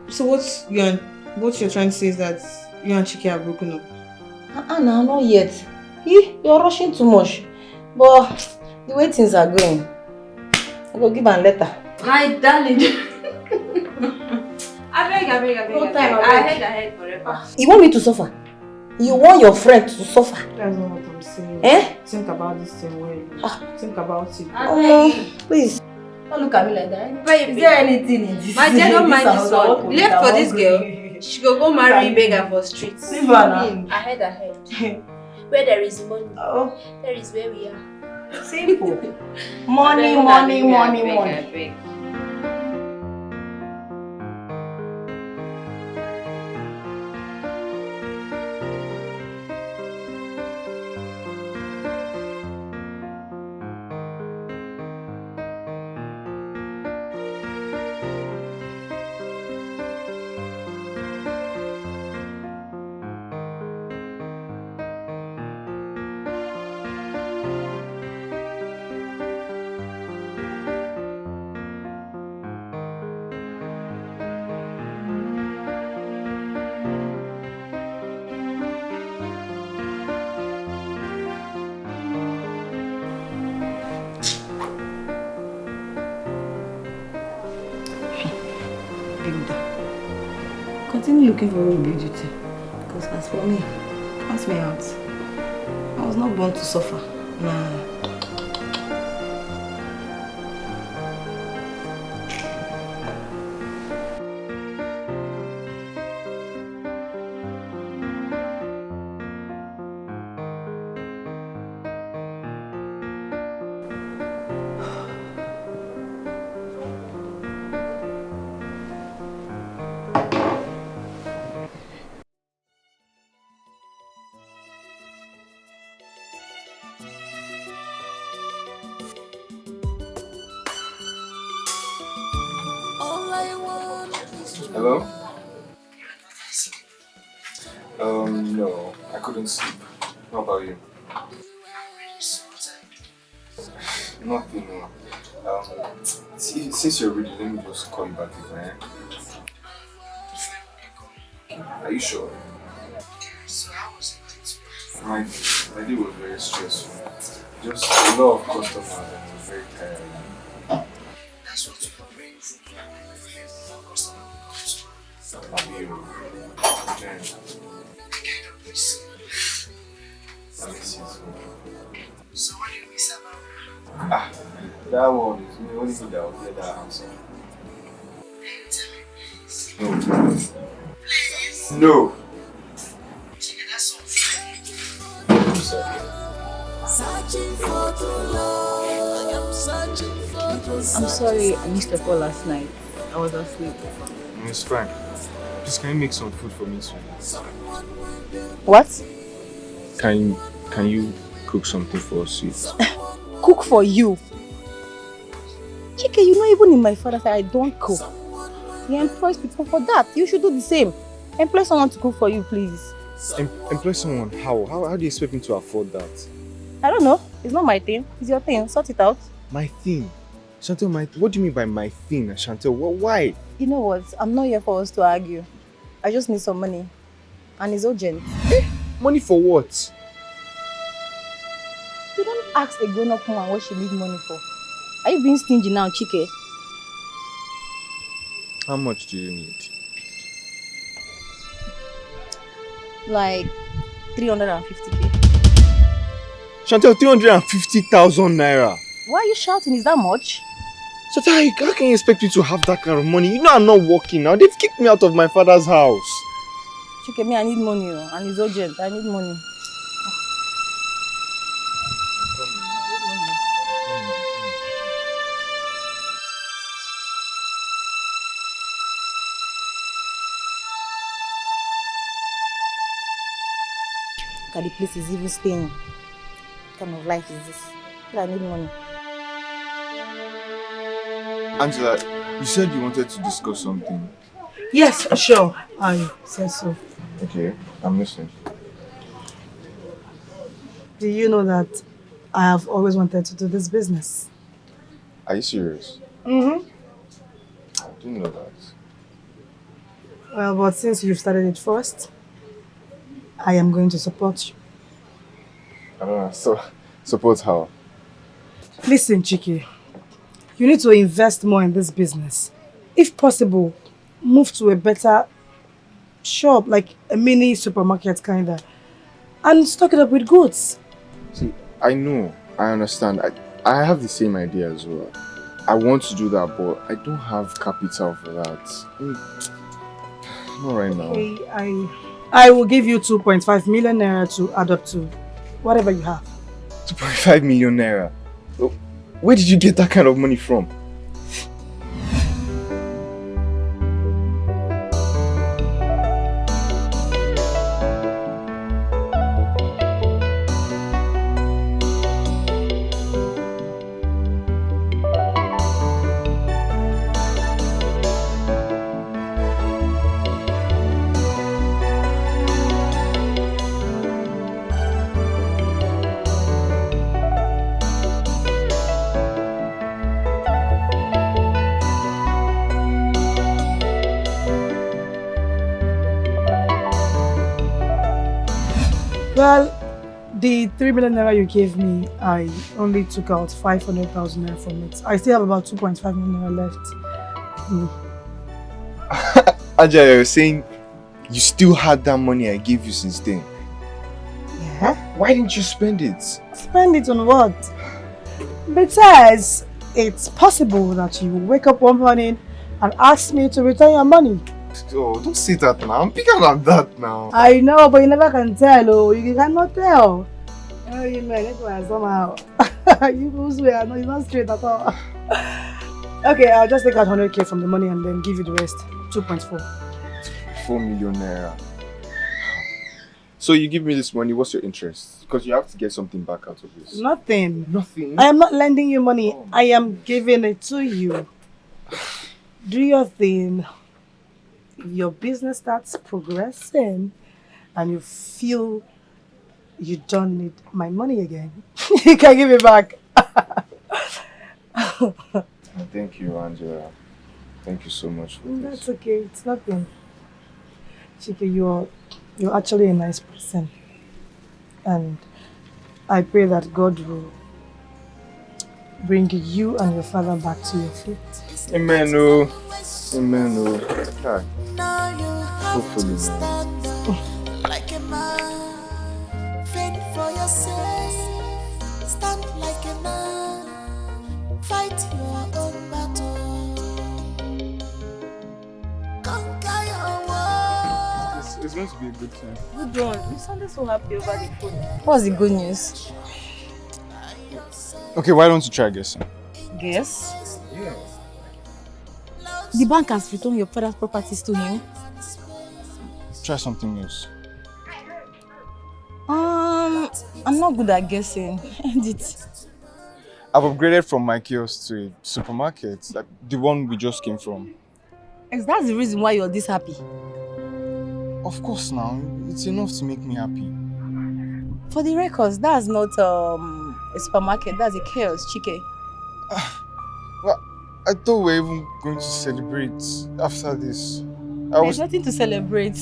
So what you're trying to say is that you and Chike are broken up? No, not yet. You're rushing too much. But the way things are going, I will give her a letter. My darling. I beg. No time, I head forever. You want me to suffer? You want your friend to suffer? That's not what I'm saying. Think about this thing well. Think about it. Please. Don't look at me like that. Baby. Is there anything in this? My dear, don't mind this one. Left for this girl. She go marry beggar for streets. Leave her now. Ahead. Where there is money, there is where we are. Simple. Money. Continue looking for what will be duty. Because as for me, count me out. I was not born to suffer. Nah. Hello? No, I couldn't sleep. How about you? Nothing, no. Since you're ready, let me just call you back again. Are you sure? So how was it? My day was very stressful. Just a lot of customers and it was very tiring. That's what you're praying for. I'll be your man. I kind of miss you. I miss you too. So what do you miss about? That one is the only thing that will get that answer. Tell me please. No. Please? No. Chicken, that's unfair. I'm sorry. Searching for true love. I am searching for true love. I'm sorry I missed your call last night. I was asleep. It's fine. Please, can you make some food for me too? What? Can you cook something for us, sweet? Cook for you? Chike, you know even in my father's side, I don't cook. He employs people for that. You should do the same. Employ someone to cook for you, please. Employ someone? How do you expect me to afford that? I don't know. It's not my thing. It's your thing. Sort it out. My thing? Chantel, what do you mean by my thing, Chantel? Why? You know what? I'm not here for us to argue. I just need some money. And it's urgent. Money for what? You don't ask a grown-up woman what she needs money for. Are you being stingy now, Chike? How much do you need? Like 350k. Chantel, 350,000 naira. Why are you shouting? Is that much? Chantel, how can you expect me to have that kind of money? You know I'm not working now. They've kicked me out of my father's house. Chike, me, I need money, and it's urgent. I need money. at the place is even staying. What kind of life is this? I need money. Angela, you said you wanted to discuss something. Yes, sure. I said so. Okay, I'm listening. Do you know that I have always wanted to do this business? Are you serious? Mm-hmm. I didn't know that. Well, but since you've started it first, I am going to support you. I don't know. So, support how? Listen, Chiki. You need to invest more in this business. If possible, move to a better shop, like a mini supermarket kinda, and stock it up with goods. See, I know, I understand. I have the same idea as well. I want to do that, but I don't have capital for that. Not right now. Okay, I will give you 2.5 million naira to add up to whatever you have. 2.5 million naira? Where did you get that kind of money from? Well, the 3 million naira you gave me, I only took out 500,000 naira from it. I still have about 2.5 million naira left. Angela, you're saying you still had that money I gave you since then? Yeah? Why didn't you spend it? Spend it on what? Because it's possible that you wake up one morning and ask me to return your money. Oh, don't say that now. I'm bigger than that now. I know, but you never can tell. Oh, you cannot tell. Oh, you man, it was somehow. You lose way. I know you're not straight at all. Okay, I'll just take out 100k from the money and then give you the rest. 2.4. 4 million naira. So you give me this money, what's your interest? Because you have to get something back out of this. Nothing. Nothing? I am not lending you money. I am giving it to you. Do your thing. If your business starts progressing and you feel you don't need my money again, you can give it back. Thank you, Angela. Thank you so much for this. That's okay. It's nothing. Chike, you're actually a nice person. And I pray that God will bring you and your father back to your feet. Amen. Oh. Amen. Oh. Okay. Now you have Hopefully, to stand up like a man. Fend for yourself. Stand like a man. Fight your own battle. Conquer your world. It's going to be a good time. Good one. You sounded so happy over the phone. What's the good news? Okay, why don't you try guessing? Guess? Yeah. The bank has returned your father's properties to him. Try something else. I'm not good at guessing. End it. I've upgraded from my kiosk to a supermarket, like the one we just came from. Is that the reason why you're this happy? Of course now, it's enough to make me happy. For the records, that's not a supermarket, that's a kiosk, Chike. Well, I thought we were even going to celebrate after this. There's nothing to celebrate.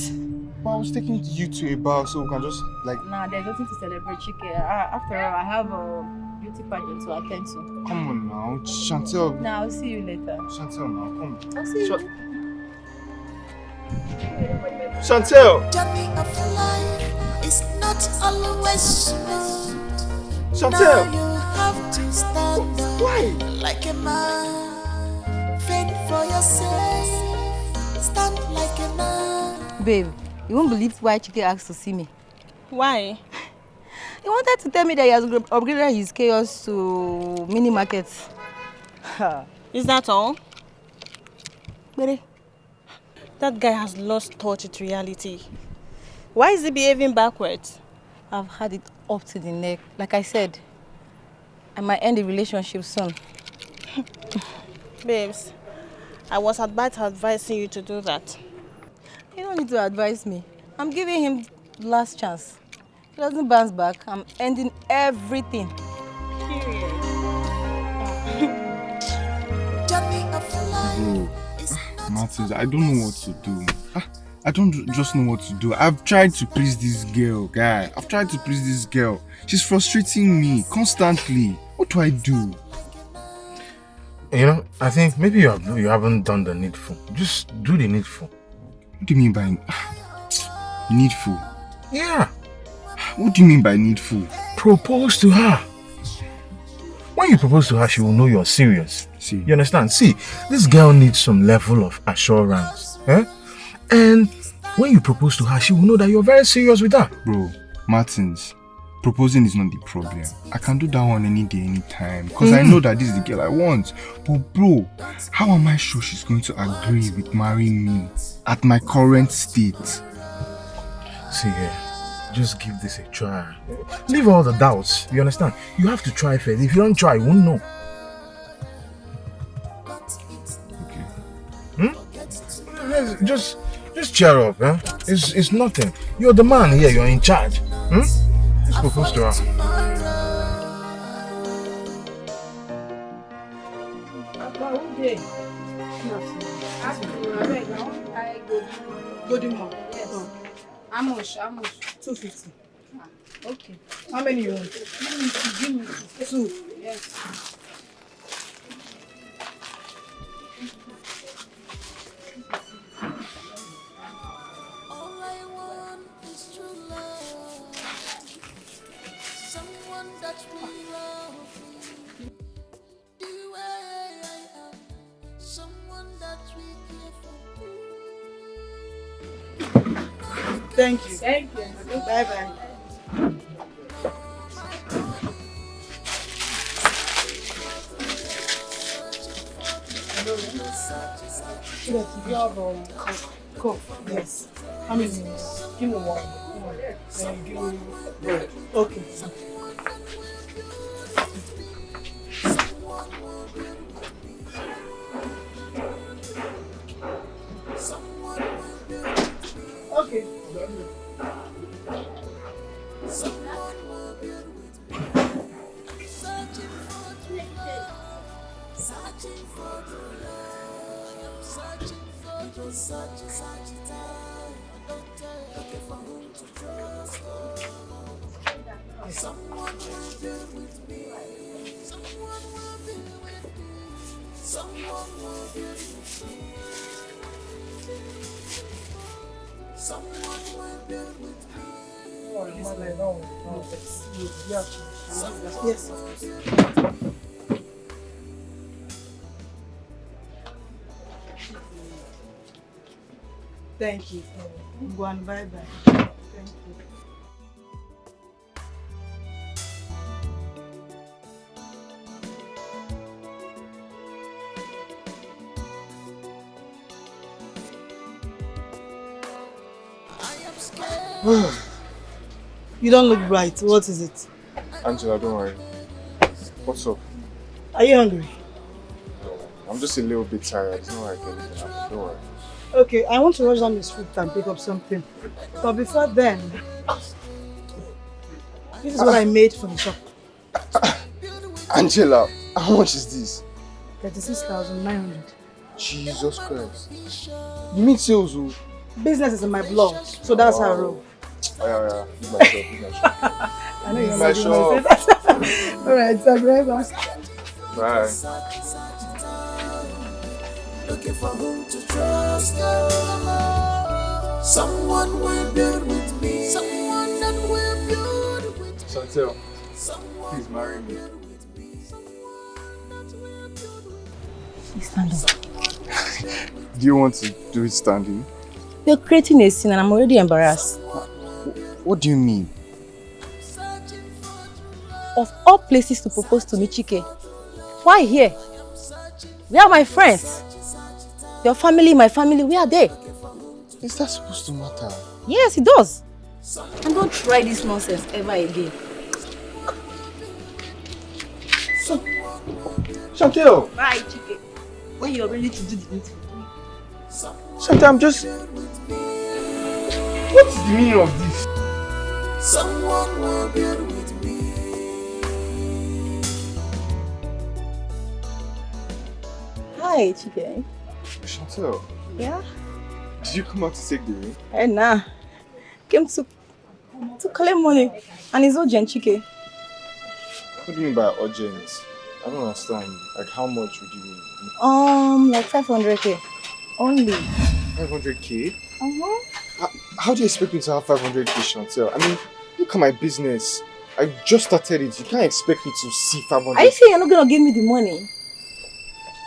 Well, I was taking you to a bar so we can just like... Nah, there's nothing to celebrate, Chike. After all, I have a beauty pageant to attend to. Come on now, Chantel. Nah, I'll see you later. Chantel now, come. I'll see you. Chantel! Journey of life is not always smooth. Chantel! Now you have to stand up like a man. Fend for yourself. Stand like a man. Babe, you won't believe why Chike asked to see me. Why? He wanted to tell me that he has upgraded his chaos to mini market. Is that all? Bere. That guy has lost touch with reality. Why is he behaving backwards? I've had it up to the neck. Like I said, I might end the relationship soon. Babes, I was about advising you to do that. You don't need to advise me. I'm giving him last chance. If he doesn't bounce back, I'm ending everything. Bro, Martins, I don't know what to do. I don't just know what to do. I've tried to please this girl, guy. I've tried to please this girl. She's frustrating me constantly. What do I do? You know, I think maybe you haven't done the needful. Just do the needful. What do you mean by needful? Yeah. What do you mean by needful? Propose to her. When you propose to her, she will know you're serious. See. You understand? See, this girl needs some level of assurance. Eh? And when you propose to her, she will know that you're very serious with her. Bro, Martins, proposing is not the problem. I can do that one any day, any time. Because I know that this is the girl I want. But bro, how am I sure she's going to agree with marrying me at my current state? See here, just give this a try. Leave all the doubts, you understand? You have to try first. If you don't try, you won't know. Okay. Just cheer up, eh? It's nothing. You're the man here, you're in charge. Just propose to her. Golden one. Yes. How much? 250. Okay. How many you want? Give me 2. Yes. Thank you. Thank you. Bye-bye. You have Coke. Yes. How many? Give me one. Then give me bread. Okay. Okay. Someone will be with me. Someone will be with me. Someone will be with me. Someone will be with me. Yes. Thank you. Go on, bye-bye. Thank you. You don't look bright. What is it? Angela, don't worry. What's up? Are you hungry? I'm just a little bit tired. It's not like anything. Don't worry. Okay, I want to rush down the street and pick up something. But before then, this is what I made from the shop. Angela, how much is this? 36,900. Jesus Christ. You mean sales? Business is in my blood, so that's how I roll. Oh, yeah. Use my shop. I know you're my shop. Alright, so bye. Bye. Looking for whom to trust. Someone will build with me. Someone that will build with me. Chantel, please marry me. Please stand up. Do you want to do it standing? You're creating a scene and I'm already embarrassed. What do you mean? Of all places to propose to me, Chike, why here? Where are my friends? Your family, my family, where are they? Is that supposed to matter? Yes, it does. And don't try this nonsense ever again. So, Chantel! Bye, Chike. When you're ready to do the meeting. Chantel, I'm just... What's the meaning of this? Someone will build with me. Hi, Chike. Chantel, Yeah? did you come out to take the ring? Hey, nah. Came to collect money. And it's urgent, Chike. What do you mean by urgent? I don't understand. Like, how much would you need? Like 500k. Only. 500k? How do you expect me to have 500k, Chantel? I mean, look at my business. I just started it. You can't expect me to see 500. Are you saying you're not gonna give me the money?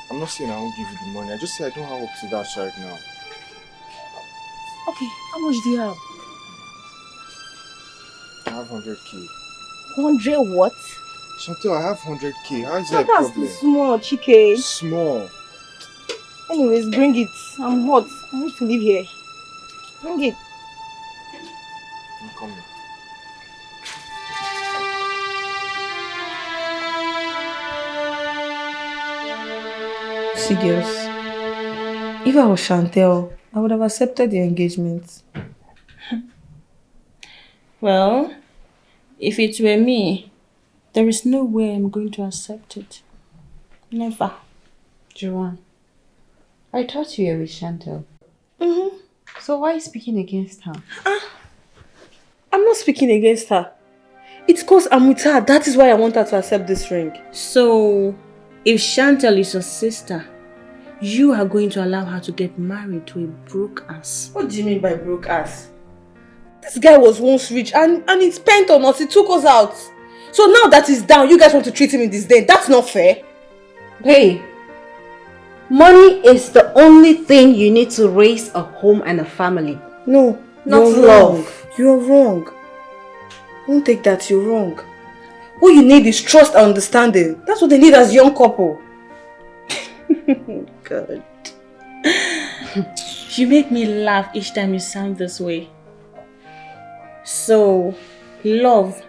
I'm not saying I won't give you the money. I just say I don't have up to that right now. Okay, how much do you have? I have 100k. 100 what? Chantel, I have 100k. How is that a That's problem? too small, Chike. Small. Anyways, bring it. I'm hot. I need to leave here. Bring it. I'm coming. See, girls, if I was Chantel, I would have accepted the engagement. Well, if it were me, there is no way I'm going to accept it. Never. Joanne, I thought you were with Chantel. So why are you speaking against her? I'm not speaking against her. It's because I'm with her. That is why I want her to accept this ring. So, if Chantel is your sister, you are going to allow her to get married to a broke ass. What do you mean by broke ass? This guy was once rich and he spent on us. He took us out. So now that he's down, you guys want to treat him in disdain. That's not fair. Hey, money is the only thing you need to raise a home and a family. No, not you're love. wrong. You're wrong. Don't take that, you're wrong. What you need is trust and understanding. That's what they need as young couple. God. You make me laugh each time you sound this way. So, love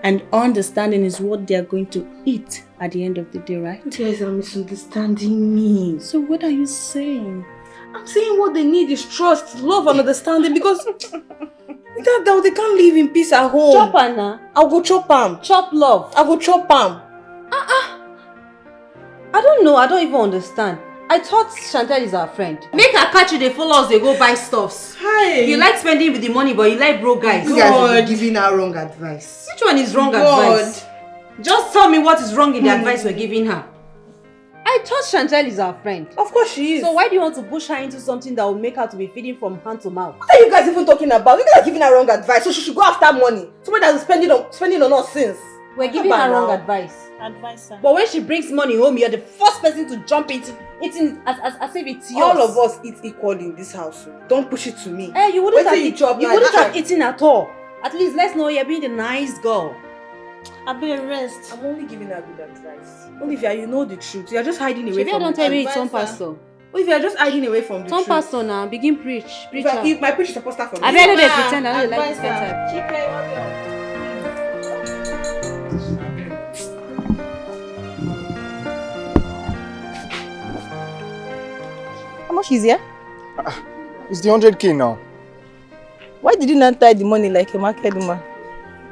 and understanding is what they are going to eat at the end of the day, right? You guys are misunderstanding me. So what are you saying? I'm saying what they need is trust, love and understanding because without that they can't live in peace at home. Chop her now. I'll go chop am. Chop love. I'll go chop am. I don't know. I don't even understand. I thought Chantel is our friend. Make her catch you, they follow us, they go buy stuffs. Hi. You like spending with the money, but you like broke guys. You guys will be giving her wrong advice. Which one is wrong God. advice? Just tell me what is wrong in the advice we're giving her. I thought Chantel is our friend. Of course she is. So why do you want to push her into something that will make her to be feeding from hand to mouth? What are you guys even talking about? You guys are giving her wrong advice, so she should go after money. Somebody that's spending on us since. We're giving her wrong advice. Advisor. But when she brings money home, you're the first person to jump into eating as if it's yours. All of us eat equally in this house. Don't push it to me. Hey, you wouldn't Wait have eaten at all. At least let's know you're being a nice girl. I'll be a rest. I'm only giving her good advice. Olivia, you know the truth. You're just hiding away Maybe from don't tell me it's some some pastor. Olivia, you're just hiding away from the Some truth. pastor now, begin preach. Preach her. If my preach is supposed to start from I you. better they pretend I don't like this kind of. How much is here? It's the 100k now. Why did you not tie the money like a market woman?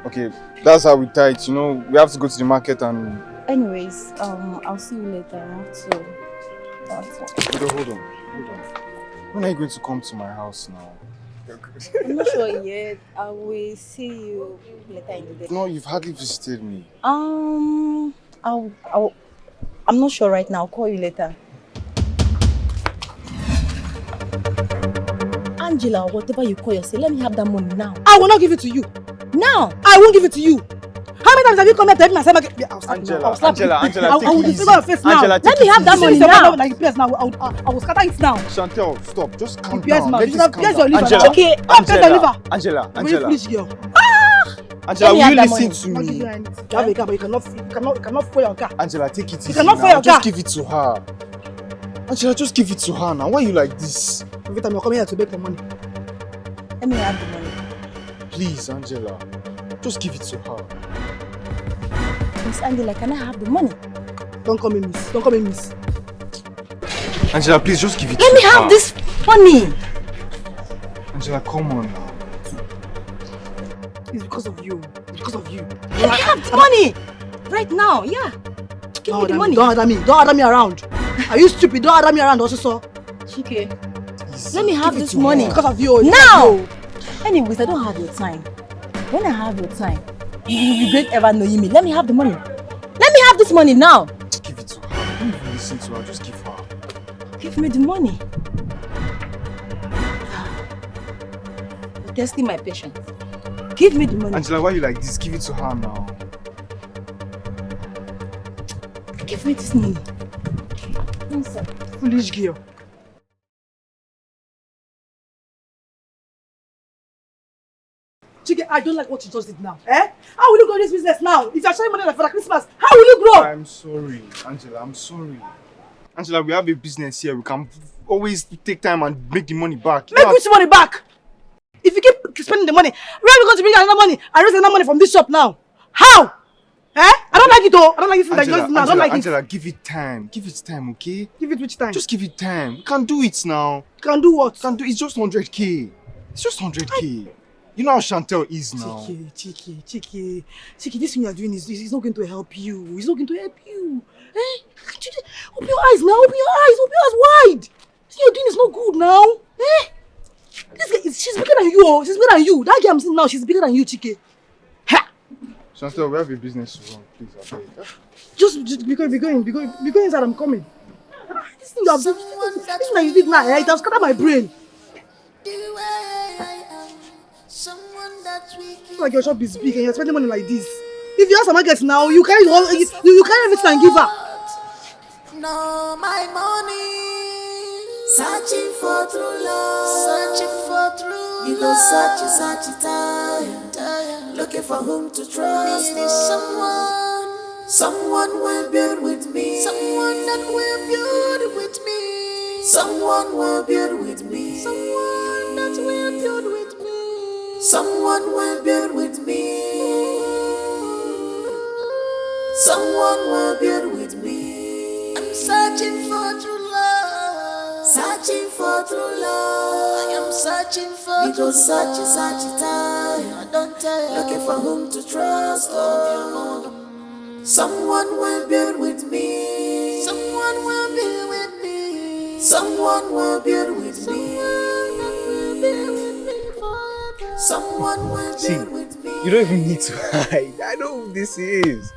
Okay, that's how we tie it. You know, we have to go to the market and... Anyways, I'll see you later. I have to... Hold on. When are you going to come to my house now? I'm not sure yet. I will see you later in the day. No, you've hardly visited me. I'm not sure right now. I'll call you later. Angela, or whatever you call yourself, let me have that money now. I will not give it to you. Now? I won't give it to you. How many times have you come here to help me myself? I'll slap Angela, you. I'll slap you. Angela, I will take it easy. your face now. Angela, Let take me it have that easy. money now. Like PS now. I will scatter it now. Chantel, stop. Just calm Pierce down. mouth. Let You this should calm have down. your liver. Angela, Okay. Angela, Really foolish girl. Angela, will you listen to I'll give you me? anything. You have a car, but you cannot fuel your car. Angela, take it easy. You cannot now. fuel your Just car. give it to her. Angela, just give it to her now. Why are you like this? Every time you're coming here to beg for money. Let me have the money. Please, Angela. Just give it to her. Miss Angela, can I have the money? Don't call me miss. Don't call me miss. Angela, please just give it to Let her. me have this money. Angela, come on now. It's because of you. It's because of you. Let me have the money! Right now, yeah. Give me the money. Don't order me. Don't order me around. Are you stupid? Don't order me around also, so. Chike, let me have this money. Because of you. Now! Anyways, I don't have your time. When I have your time, you will regret ever knowing me. Let me have the money. Let me have this money now. Give it to her. Don't even listen to her. Just give her. Give me the money. You're testing my patience. Give me the money. Angela, why are you like this? Give it to her now. Give me this money. Inside. Foolish girl. Chike, I don't like what you just did now. Eh? How will you grow this business now? If you're sharing money like for Christmas, how will you grow? I'm sorry, Angela. I'm sorry. Angela, we have a business here. We can always take time and make the money back. Make which money back? If you keep spending the money, where are we going to bring another money and raise another money from this shop now? How? Eh? I don't like it though. I don't like it. Angela, I don't like Angela, it. give it time. Give it time, okay? Give it which time? Just give it time. We can do it now. Can do what? Can do. It's just 100k. It's just 100k. You know how Chantel is now. Chike, this thing you are doing is not going to help you. It's not going to help you. Eh? Open your eyes now. Open your eyes. Open your eyes wide. This thing you're doing is not good now. Eh? This girl, she's bigger than you. Oh. She's bigger than you. That girl I'm seeing now, she's bigger than you, Chike. Ha! Chantel, we have a business to run. Please, I beg. Just be going inside. I'm coming. This thing you have done, this thing that you did now, it has scattered my brain. It's like your shop is big and you're spending money like this. If you ask a market now, you carry everything and give her. No, my money. Searching for true love. Searching for true. You go search it tired. Looking for whom to trust. Need someone will build with me. Someone that will build with me. Someone will build with me. Someone that will build with me. Someone will build with me. Someone will build with me. I'm searching for true love. Searching for true love. I am searching for true love. You go search it tired. Don't tell. Looking for whom to trust. Someone will build with me. Someone will build with me. Someone will build with me. Someone will build with me. You don't even need to hide. I know who this is.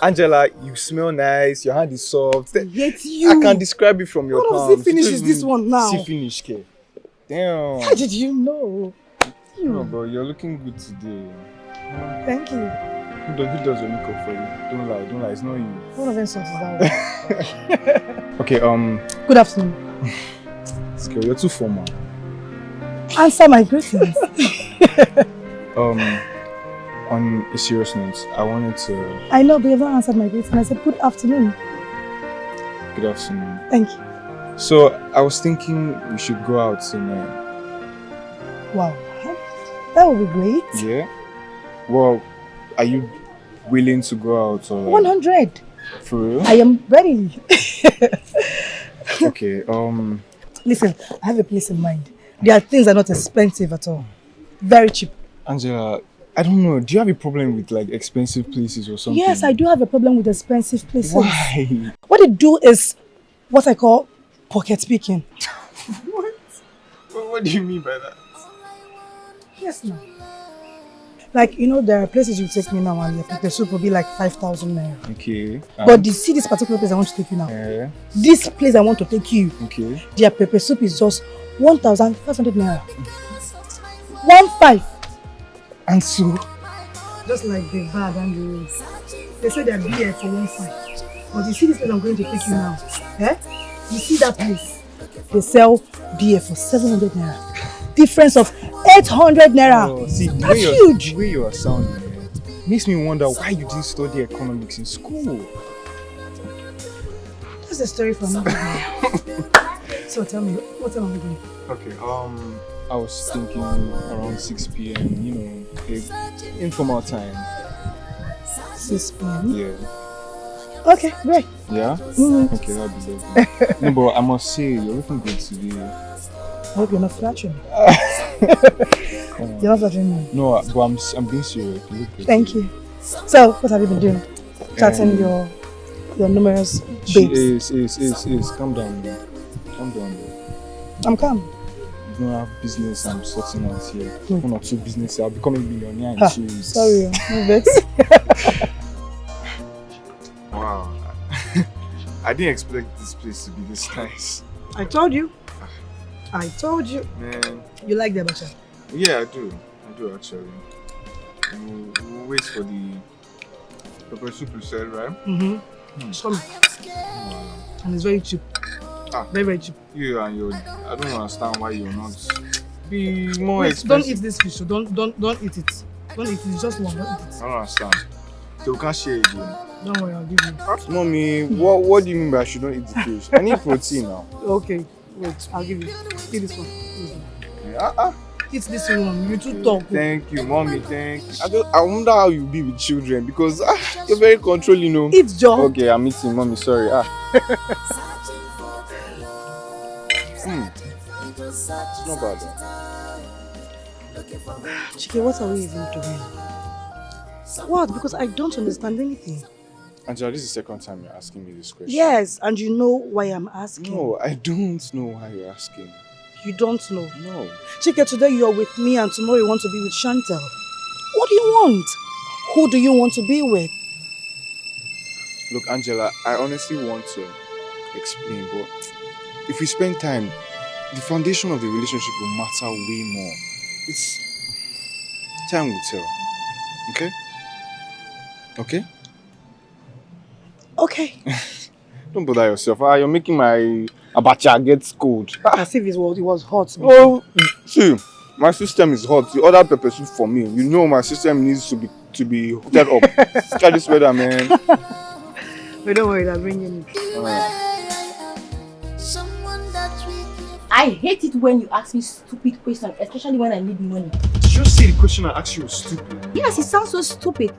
Angela, you smell nice. Your hand is soft. I hate you. I can describe it from your palms. What does it finishes this one now? See finish, K. Damn. How did you know? No, bro, you're looking good today. Thank you. Who does your makeup for you? Don't lie, it's not you. What of insults is that? Okay, Good afternoon. Skil, you're too formal. Answer my questions. On a serious note, I wanted to... I know, but you've not answered my question. I said good afternoon. Good afternoon. Thank you. So, I was thinking we should go out tonight. Wow. That would be great. Yeah? Well, are you willing to go out? Or 100. For real? I am ready. Okay, Listen, I have a place in mind. There are things that are not expensive at all. Very cheap. Angela, I don't know. Do you have a problem with like expensive places or something? Yes, I do have a problem with expensive places. Why? What they do is what I call pocket picking. What do you mean by that? Yes, ma'am. Like, you know, there are places you take me now and the soup will be like 5,000 naira. Okay. But you see this particular place I want to take you now. Yeah. This place I want to take you. Okay. Their pepper soup is just 1,500 naira. 15. And so? Just like the bag and the road. They say they're beer for 15. But you see this place I'm going to take you now. Eh? You see that place? They sell beer for 700 naira. Difference of 800 naira. Oh, see, that's huge. The way you are sounding makes me wonder why you didn't study economics in school. That's the story for another day. So tell me, what time are we going? Okay, I was thinking around 6 p.m, you know. Okay, informal time. 6 p.m. Yeah. Okay, great. Yeah? Okay, that'll be lovely. No, but I must say, you're looking good today. I hope you're not flattering me. You're not flattering me. No, but I'm being serious. You look good Thank today. you. So, what have you been doing? Chatting your numerous babes. Is. Calm down, man. Calm down, man. I'm calm. You don't have business I'm sorting out here. One or two businesses, I'll become a millionaire in 2 weeks. Sorry, no vex. Wow. I didn't expect this place to be this nice. I told you. Man. You like the abacha? Yeah, I do actually. We'll wait for the pepper soup you said, right? Mm-hmm. Sorry. And it's very cheap. Very, very cheap. You and your, I don't understand why you're not be more expensive. Don't eat this fish, so don't eat it. Don't eat it, it's just one, don't eat it. I don't understand. So we can't share it again. Don't worry, I'll give you. Mommy, what do you mean by I shouldn't eat the fish? I need protein now. Okay, wait, I'll give you. Eat this one. Eat this one, you too talk. Thank you, Mommy, thank you. I wonder how you be with children because you're very controlling, you know. Eat, John. Okay, I'm eating, Mommy, sorry. It's not bad. Chike, what are we even doing? What? Because I don't understand anything. Angela, this is the second time you're asking me this question. Yes, and you know why I'm asking. No, I don't know why you're asking. You don't know? No. Chike, today you're with me and tomorrow you want to be with Chantel. What do you want? Who do you want to be with? Look, Angela, I honestly want to explain, but if we spend time, the foundation of the relationship will matter way more. It's... time will tell. Okay? Okay? Okay. Don't bother yourself. You're making my abacha get cold. As if it was hot. Oh, see, my system is hot. The other pepper soup for me. You know my system needs to be heated up. Try this weather, man. But don't worry, I'll bring you. I hate it when you ask me stupid questions, especially when I need money. Did you say the question I asked you was stupid? Yes, it sounds so stupid.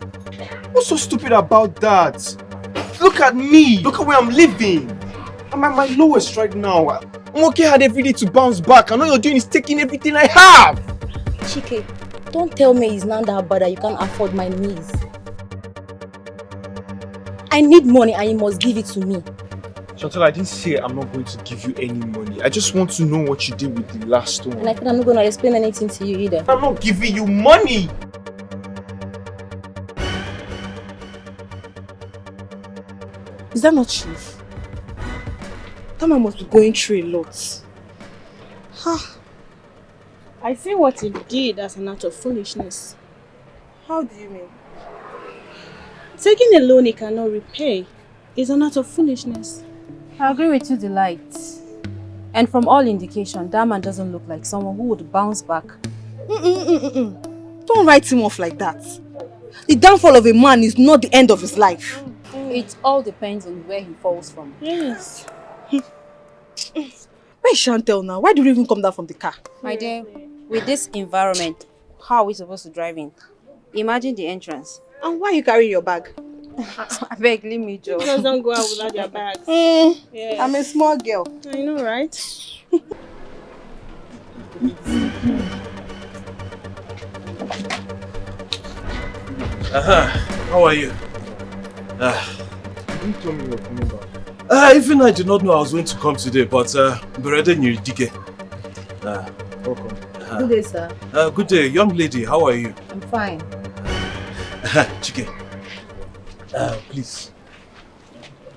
What's so stupid about that? Look at me. Look at where I'm living. I'm at my lowest right now. I'm working hard every day to bounce back. And all you're doing is taking everything I have. Chike, don't tell me it's not that bad that you can't afford my needs. I need money and you must give it to me. Chantal, I didn't say I'm not going to give you any money. I just want to know what you did with the last one. And I think I'm not going to explain anything to you either. I'm not giving you money. Is that not chief? That man must be going through a lot. I see what he did as an act of foolishness. How do you mean? Taking a loan he cannot repay is an act of foolishness. I agree with you, Delight. And from all indication, that man doesn't look like someone who would bounce back. Don't write him off like that. The downfall of a man is not the end of his life. It all depends on where he falls from. Yes. Where's Chantel now? Why did you even come down from the car? My dear, with this environment, how are we supposed to drive in? Imagine the entrance. And why are you carrying your bag? I beg, leave me, Joe. Girls don't go out without their bags. Yeah. I'm a small girl. I know, right? How are you? You didn't tell me you were coming back. Even I did not know I was going to come today, but Berede Nyiridike. Welcome. Good day, sir. Good day, young lady. How are you? I'm fine. Chike, please,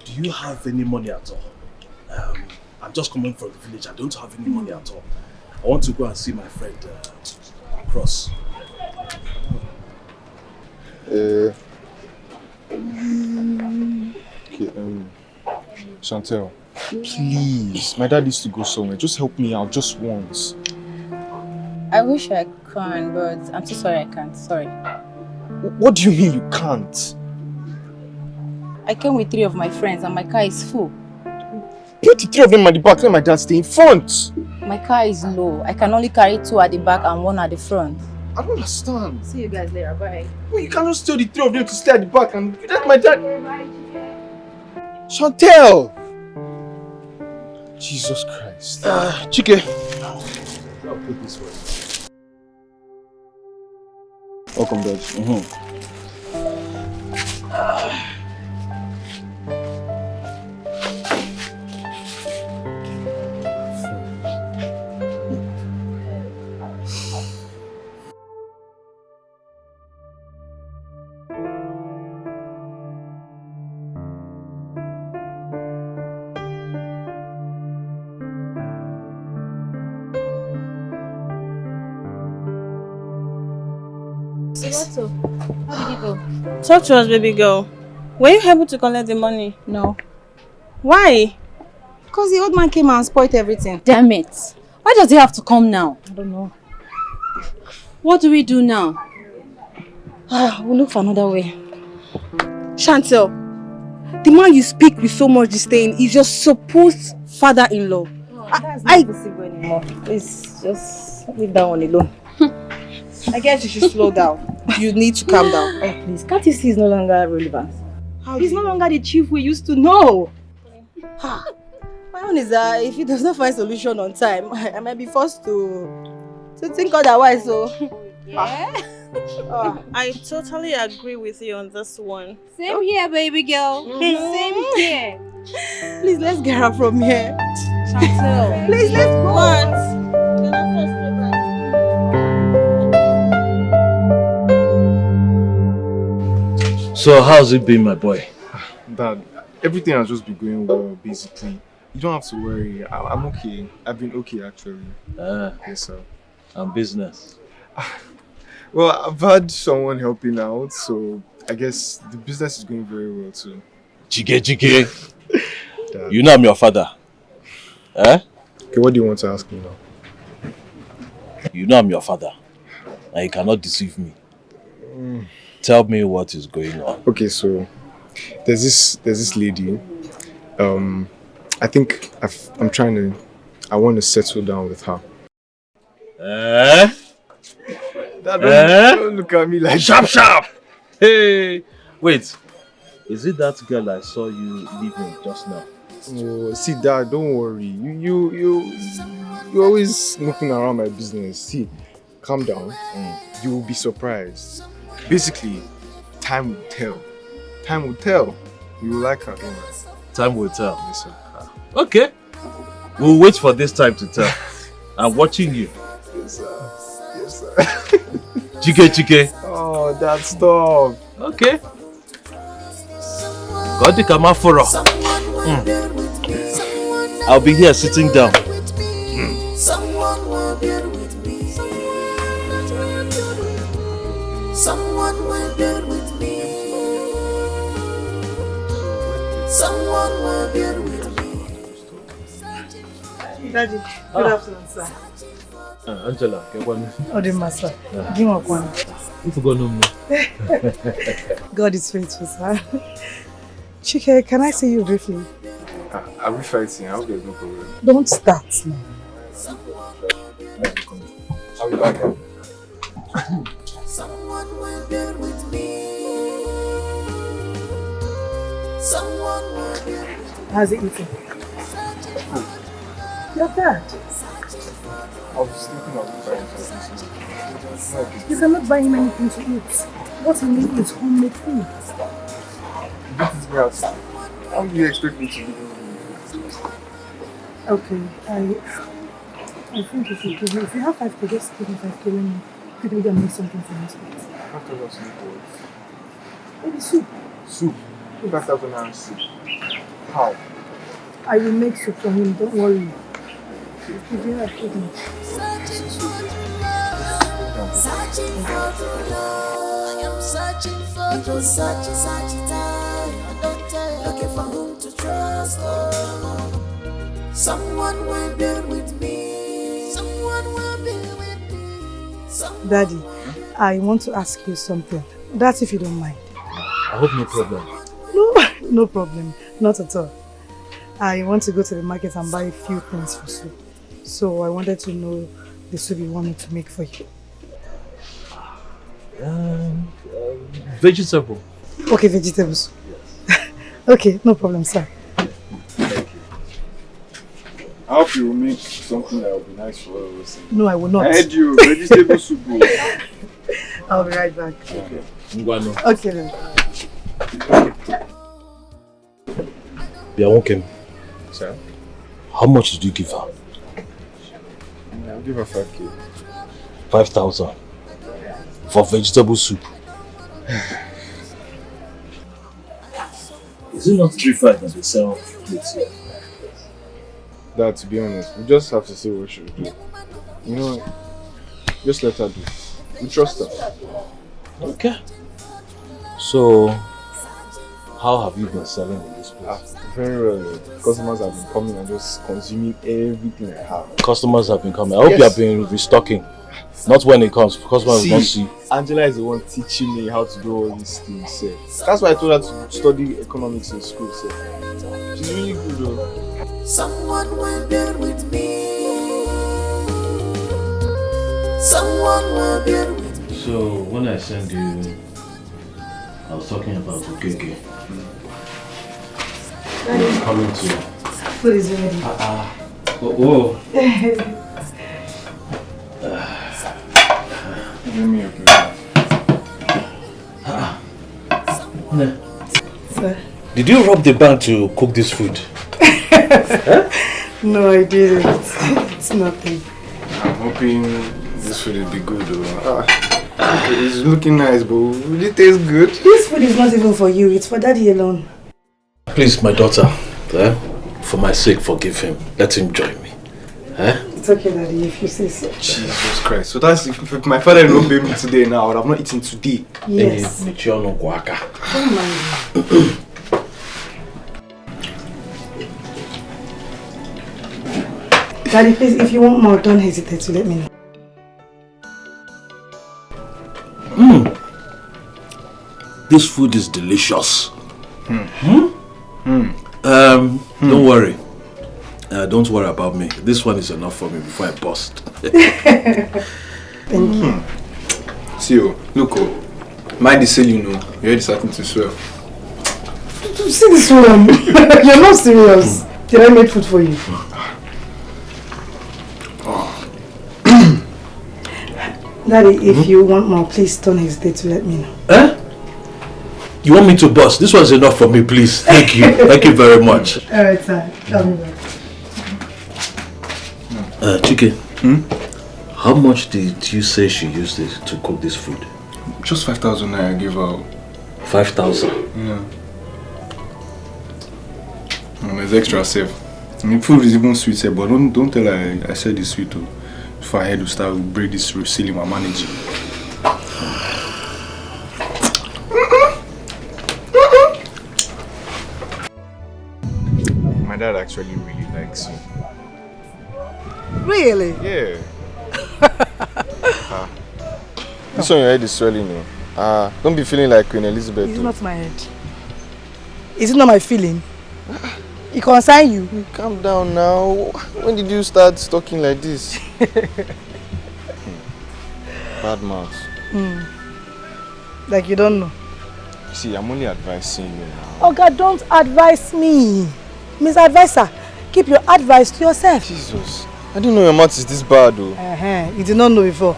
do you have any money at all? I'm just coming from the village. I don't have any money at all. I want to go and see my friend across. Okay, Chantel, please. My dad needs to go somewhere. Just help me out, just once. I wish I can, but I'm so sorry I can't. Sorry. What do you mean you can't? I came with 3 of my friends and my car is full. Put the 3 of them at the back, let my dad stay in front. My car is low. I can only carry 2 at the back and 1 at the front. I don't understand. See you guys later. Bye. Well, you can't just tell the three of them to stay at the back and that's my dad. Chantel! Jesus Christ. Chike. I'll put this way. Welcome, Dad. So what's up? How did it go? Talk to us, baby girl. Were you able to collect the money? No. Why? Because the old man came and spoiled everything. Damn it. Why does he have to come now? I don't know. What do we do now? We'll look for another way. Chantel, the man you speak with so much disdain is your supposed father-in-law. That's not possible anymore. Please, just leave that one alone. I guess you should slow down. You need to calm down. Oh, please. Can't you see he's no longer relevant? He's no longer the chief we used to know. My own is that if he does not find solution on time, I might be forced to think otherwise. So, Yeah. I totally agree with you on this one. Same here, baby girl. Same here. Please, let's get her from here. Chantel. Please, let's go. So how's it been, my boy? Dad, everything has just been going well, basically. You don't have to worry. I'm okay. I've been okay, actually. Yes, sir. And business? Well, I've had someone helping out, so I guess the business is going very well, too. Chike. You know I'm your father. Okay, what do you want to ask me now? You know I'm your father. And you cannot deceive me. Tell me what is going on. Okay, so there's this lady. I think I want to settle down with her. Dad, don't look at me like sharp. Hey, wait. Is it that girl I saw you leaving just now? Oh, see, Dad, don't worry. You always snooping around my business. See, calm down. You will be surprised. Basically, time will tell. Time will tell. You will like her, don't worry. Time will tell. Yes, sir. Okay. We'll wait for this time to tell. I'm watching you. Yes, sir. Yes, sir. Chike. Oh, Dad, stop. Okay. God the Kamaforo. I'll be here sitting down. Someone will build with me. Someone will build with me. Someone will build with me. Daddy, good afternoon, sir. Angela, get one. Oh, the master. Give me one. You forgot no more. God is faithful, sir. Chike, can I see you briefly? Are we fighting? I hope there's no problem. Don't start now. I'll be back then. Someone will build with me. Someone will build with me. How's it eating? Your dad. I was thinking of buying something. You cannot buy him anything to eat. What he needs is homemade food. This is me outside. How do you expect me to do? Okay, I think you should give me. If you have 5K, just give me 5K. Let me quickly go and make something for me to eat. Maybe soup. Soup? 5,000 naira soup. How? I will make soup for him, don't worry. If you have given me. Searching for true love. I am searching for true searching time. Don't tell, looking for whom to trust. Oh, someone will build with me. Someone will build with me. Daddy, I want to ask you something. That's if you don't mind. I hope no problem. No problem. Not at all. I want to go to the market and buy a few things for soup. So I wanted to know the soup you want me to make for you. Vegetable. Okay, vegetables. Okay, no problem, sir. I hope you will make something that will be nice for us. No, I will not. I heard you. Vegetable soup. I'll be right back. Okay. Okay then. Biawokem, Sir? how much did you give her? I'll give her 5K. 5,000 for vegetable soup. Is it not 3-5 that they sell plates here? Dad, to be honest, we just have to see what she will do. You know, just let her do. We trust her. Okay. So, how have you been selling in this place? Very well. Customers have been coming and just consuming everything I have. Customers have been coming. I hope you have been restocking. Not when it comes, customers will not see. Angela is the one teaching me how to do all these things. Sir. That's why I told her to study economics in school. Sir. She's really good though. Someone will bear with me. Someone will bear with me. So, when I sent you, I was talking about Uche. Coming to. Food is ready. Oh. Give me your Sir? Did you rob the bank to cook this food? No, I didn't. It's nothing. I'm hoping this food will be good though. It's looking nice, but will it taste good? This food is not even for you, it's for Daddy alone. Please, my daughter, for my sake, forgive him. Let him join me. It's okay, Daddy, if you say so. Jesus Christ. So that's if my father didn't obey me today now, I would have not eaten today. Yes. Don't mind. Daddy, please, if you want more, don't hesitate to let me know. This food is delicious. Don't worry. Don't worry about me. This one is enough for me before I bust. Thank you. See you. Look, mind the sale, you know. You're already starting to swear. See this one. You're not serious. Did I make food for you? Daddy, if you want more, please don't hesitate to let me know. You want me to bust? This one's enough for me, please. Thank you. Thank you very much. Alright, sir. Tell me back. Chike, how much did you say she used it to cook this food? Just 5,000 naira I gave her. 5,000? Yeah. There's extra safe. I mean, food is even sweet, but don't tell her I said it's sweet too. Before I had to start with break this ceiling my manager. My dad actually really likes you. Really? Yeah. This one your head is swelling. Don't be feeling like Queen Elizabeth. It's not my head. Is it not my feeling? It concerns you. Calm down now. When did you start talking like this? Bad mouth. Like you don't know. See, I'm only advising you now. Oh God, don't advise me. Miss Advisor, keep your advice to yourself. Jesus. I didn't know your mouth is this bad though. You did not know before.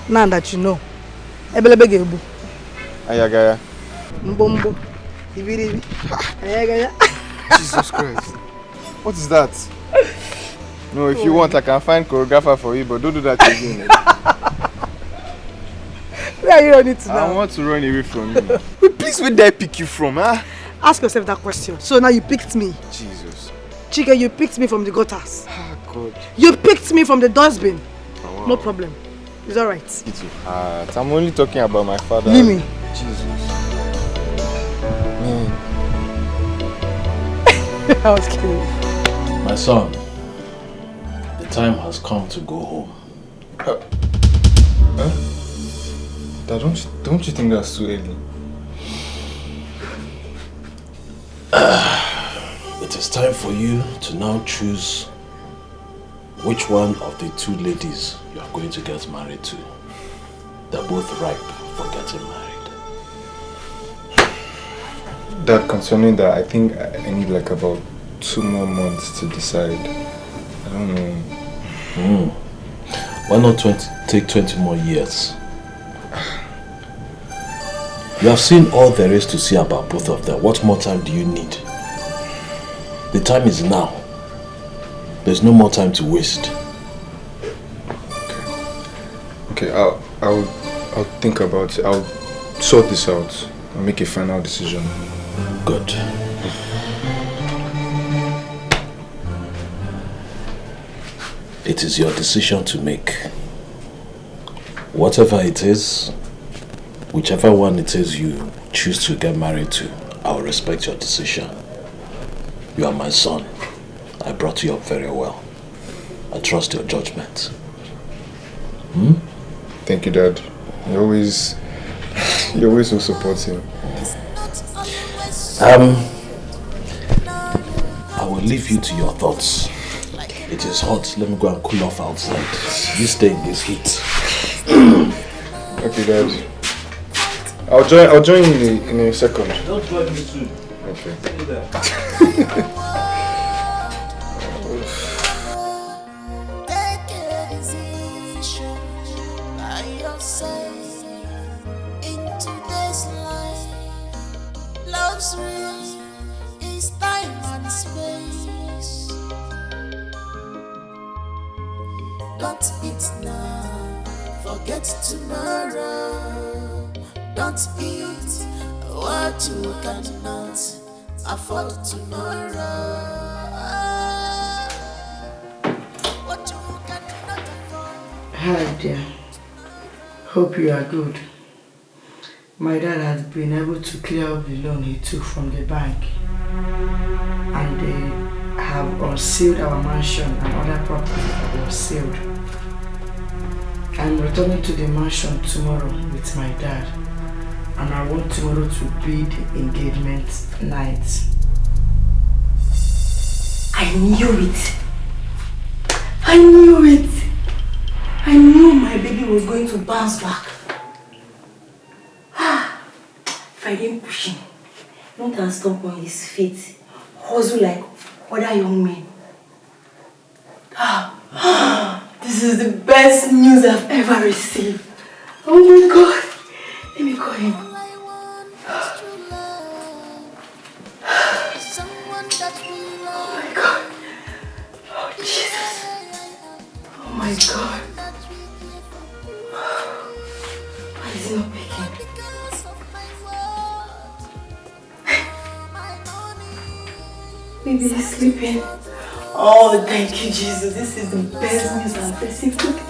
Now that you know. Ebelebe Ayagaya. Mbombo. Ibiribi. Ayagaya. Jesus Christ. What is that? No, if you want, I can find choreographer for you, but don't do that again. Where are you running to now? I want to run away from you. Please, where did I pick you from, huh? Ask yourself that question. So now you picked me. Jesus. Chika, you picked me from the gutters. Ah, God. You picked me from the dustbin. Oh, wow. No problem. It's alright. I'm only talking about my father. Leave me. Jesus. Man. I was kidding. My son, the time has come to go home. Dad, don't you think that's too early? It is time for you to now choose which one of the two ladies you are going to get married to. They're both ripe for getting married. Dad, concerning that, I think I need like about 2 more months to decide. I don't know. Why not take 20 more years? You have seen all there is to see about both of them. What more time do you need? The time is now. There's no more time to waste. Okay, I'll think about it. I'll sort this out. I'll make a final decision. Good. It is your decision to make. Whatever it is, whichever one it is you choose to get married to, I'll respect your decision. You are my son. I brought you up very well. I trust your judgment. Thank you, Dad. You're always so supportive. I will leave you to your thoughts. It is hot. Let me go and cool off outside. You stay in this heat. Okay, Dad. I'll join in a second. Don't join me too. Okay. Stay there. Take a decision by yourself into this life. Love's real is time and space. Don't eat now, forget tomorrow. Don't eat what you cannot afford tomorrow. What you cannot afford. Hi dear, hope you are good. My dad has been able to clear up the loan he took from the bank, and they have unsealed our mansion and other property that was sealed. I'm returning to the mansion tomorrow with my dad, and I want tomorrow to be the engagement night. I knew it! I knew it! I knew my baby was going to bounce back. If I didn't push him, not and stomp on his feet, hustle like other young men. This is the best news I've ever received. Oh my God! Let me call him. Oh my God! Oh Jesus! Oh my God! Why is he not picking? Maybe he's sleeping. Oh, thank you, Jesus. This is the best news I've received today.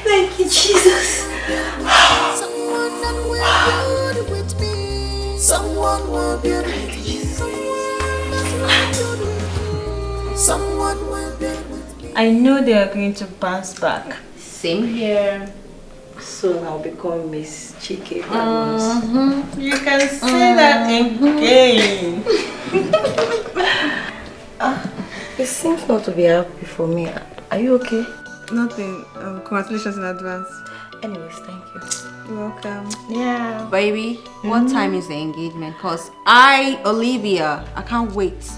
Thank you, Jesus. Someone that will build with me. Someone will build with me. Someone will build with me. I know they are going to bounce back. Same here. Soon I'll become Miss Chike. You can say that again. You seem not to be happy for me. Are you okay? Nothing. Congratulations in advance. Anyways, thank you. You're welcome. Yeah. Baby, what time is the engagement? Because Olivia, I can't wait.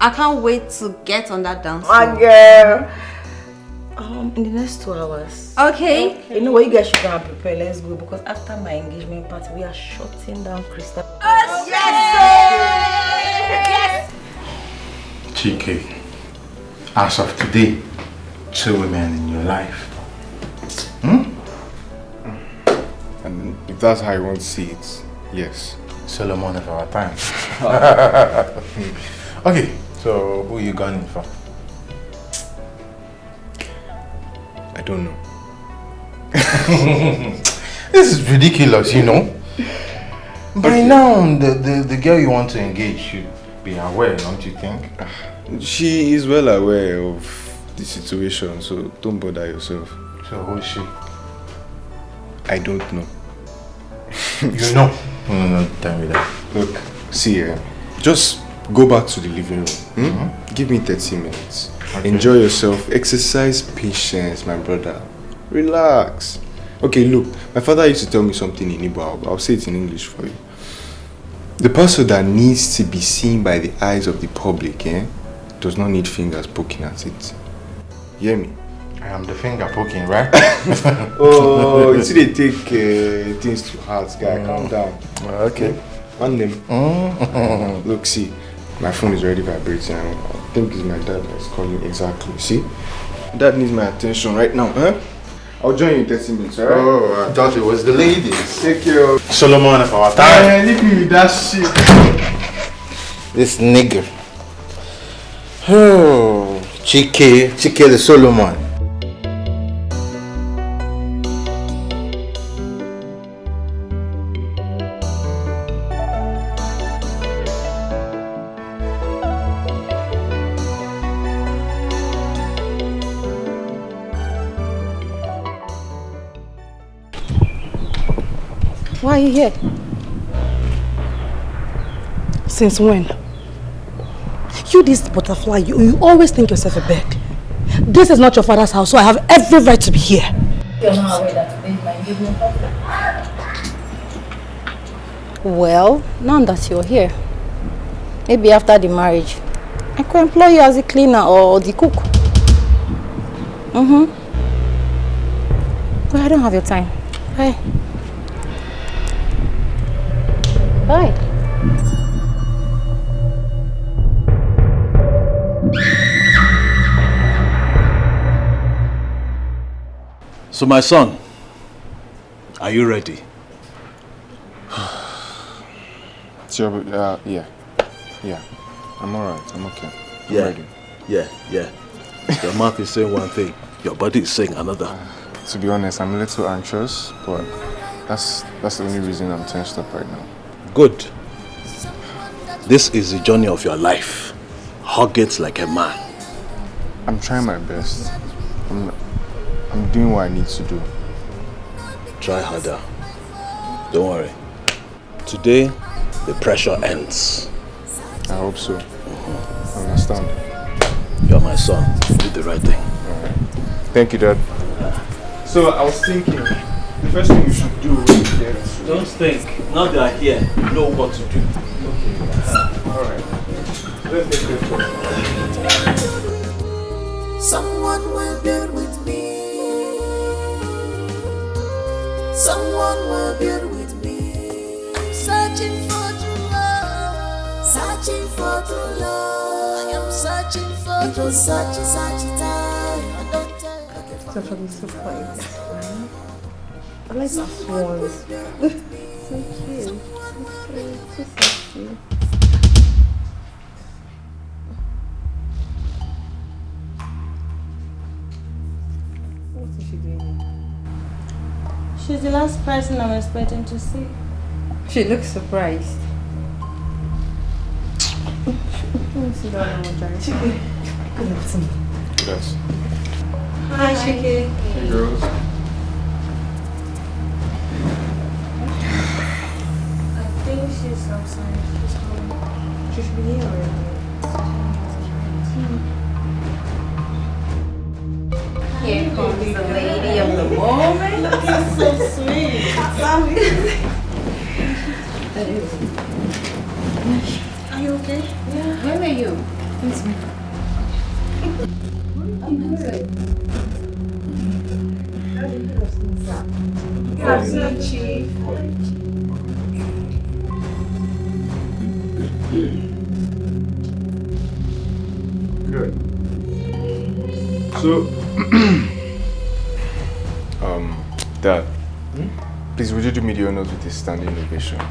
I can't wait to get on that dance floor. My girl. In the next 2 hours. Okay. You know what, you guys should go and prepare. Let's go, because after my engagement party, we are shutting down Crystal. Yes! Chike, as of today, 2 women in your life. And if that's how you want to see it, yes. Solomon of our time. Okay, so who are you gunning for? I don't know. This is ridiculous, you know. By now, the girl you want to engage should be aware, don't you think? She is well aware of the situation, so don't bother yourself. So who is she? I don't know. You know? No, tell me that. Look, see, just go back to the living room. Give me 30 minutes. Okay. Enjoy yourself. Exercise patience, my brother. Relax. Okay, look, my father used to tell me something in Igbo. I'll say it in English for you. The person that needs to be seen by the eyes of the public, does not need fingers poking at it. You hear me? I am the finger poking, right? Oh, you see they take things to heart, guy. Calm down. Okay. One name. Look, see, my phone is already vibrating. I think it's my dad that's calling. Exactly. See? Dad needs my attention right now, huh? I'll join you in 30 minutes, alright? Oh, I thought it was the ladies. Take care of Solomon of our time. Leave me with that shit. This nigger. Oh, Chike the Solomon. Why are you here? Since when? You this butterfly, you always think yourself a bird. This is not your father's house, so I have every right to be here. You're not aware that today is my engagement party. Well, now that you're here, maybe after the marriage, I could employ you as a cleaner or the cook. But I don't have your time. Bye. Bye. So my son, are you ready? Sure, yeah. I'm alright. I'm okay. I'm ready. Yeah. Your mouth is saying one thing, your body is saying another. To be honest, I'm a little anxious, but that's the only reason I'm tensed up right now. Good. This is the journey of your life. Hug it like a man. I'm trying my best. I'm doing what I need to do. Try harder. Don't worry. Today, the pressure ends. I hope so. I understand. You're my son. You did the right thing. Alright. Thank you, Dad. So I was thinking, the first thing you should do when you get to... Don't think. Now they are here, you know what to do. Okay. Alright. Let's get this one. Someone will build with me. Someone will build with me. I'm searching for true love. Searching for true love. I am searching for true searching time. I don't tell you. So for this so quiet. I like the swans. So cute. So sexy. What is she doing here? She's the last person I'm expecting to see. She looks surprised. Let me sit down and watch her. Chike, good afternoon. Good afternoon. Hi, Chike. Hey, girls. I think she's outside. She's home. She should be here already. Here comes the lady of the moment. Looking so sweet. Are you okay? Yeah. Where were you? It's me. I'm good. Good afternoon, Chief. Good. So, Dad, please would you do me the honors with this standing ovation?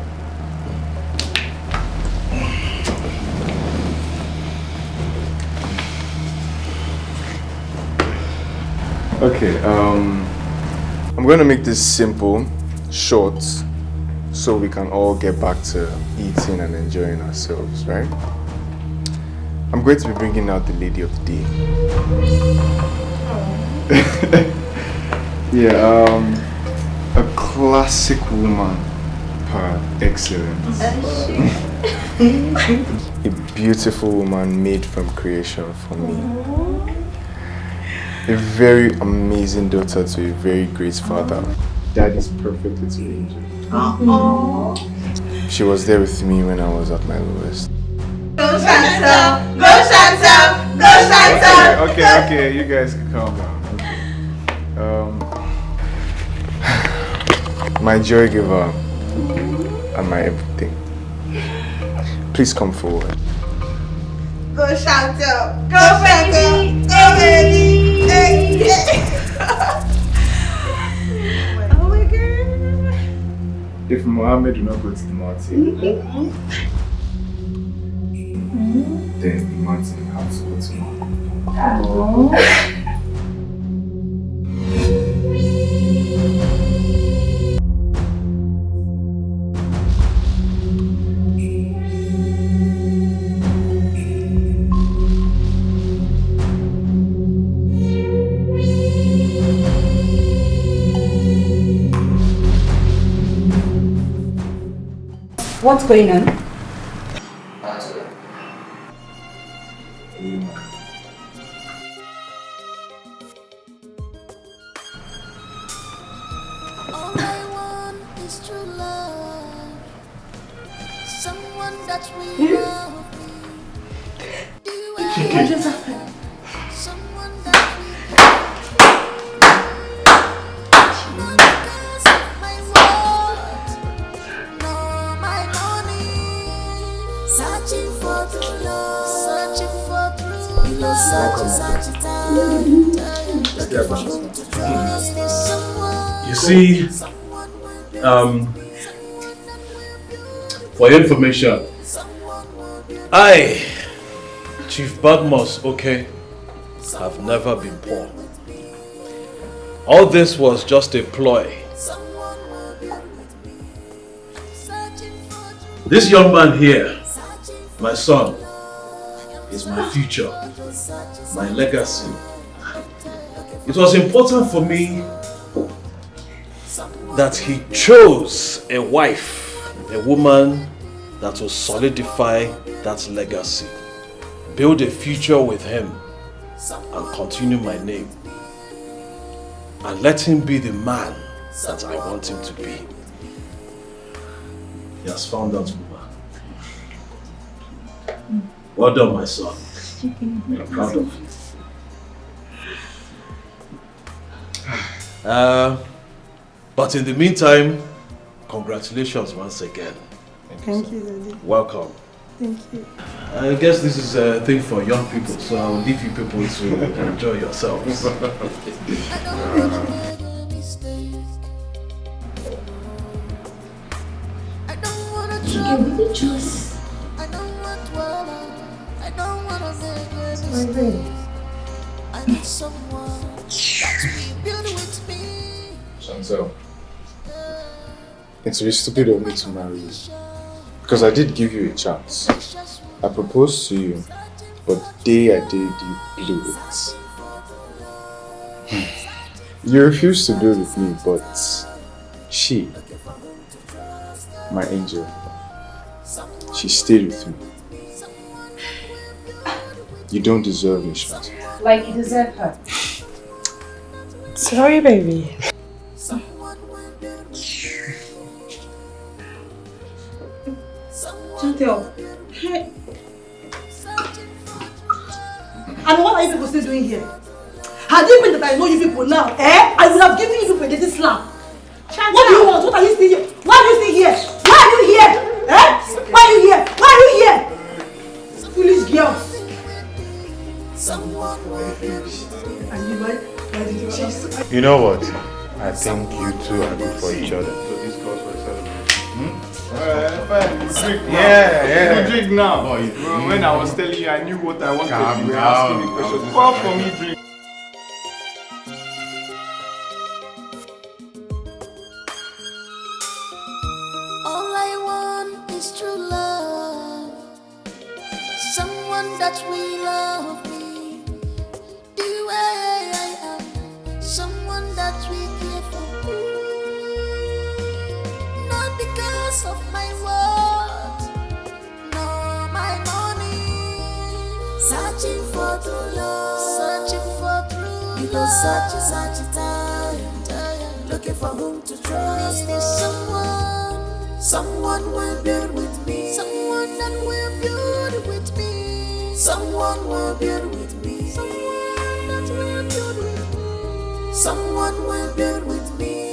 Okay, I'm going to make this simple, short, so we can all get back to eating and enjoying ourselves, right? I'm going to be bringing out the lady of the day. Yeah, a classic woman par excellence. A beautiful woman made from creation for me. a very amazing daughter to a very great father. Dad is perfect little angel. She was there with me when I was at my lowest. Go Shanta! Go Shanta! Go Shanta! Okay, you guys can calm down. My joy giver and my everything. Please come forward. Go Shanta! Go Shanta! Go baby! Hey! Oh my God! If Mohammed do not go to the mountain, then the mountain has to go to Mohammed. What's going on? All I want is true love. Someone that will love me. What just happened? Someone that will not because of my worth, nor my money. Searching for true love, searching for true love, searching You see, for your information, I, Chief Badmus, okay, have never been poor. All this was just a ploy. This young man here, my son, is my future, my legacy. It was important for me that he chose a wife, a woman that will solidify that legacy, build a future with him, and continue my name. And let him be the man that I want him to be. He has found that woman. Well done, my son. I'm proud of you. But in the meantime, congratulations once again. Thank you, Daddy. Welcome. Thank you. I guess this is a thing for young people, so I'll leave you people to enjoy yourselves. Chantel, it's really stupid of me to marry you. Because I did give you a chance. I proposed to you, but the day I did, you blew it. You refused to do it with me, but she, my angel, she stayed with me. You don't deserve me, Chantel. Like you deserve her. Sorry, baby. Chantel. Hey. And what are you people still doing here? Had it been that I know you people now, I would have given you people a little slap. What do you want? What are you still here? Why are you still here? Why are you here? Why are you here? Why are you here? Foolish girls. You know what? I think you two are good for each other. Yeah. You drink now. When I was telling you, I knew what I wanted. You were asking me questions. Pour for me, drink. All I want is true love. Someone that will love me the way I am. Someone that will care for me. Not because of my worth, nor my money. Searching for true love. Searching for true love. Such a time, looking for whom to trust. Someone will build with me. Someone that will build with me. Someone will build with me. Someone that will build with me. Someone will build with me.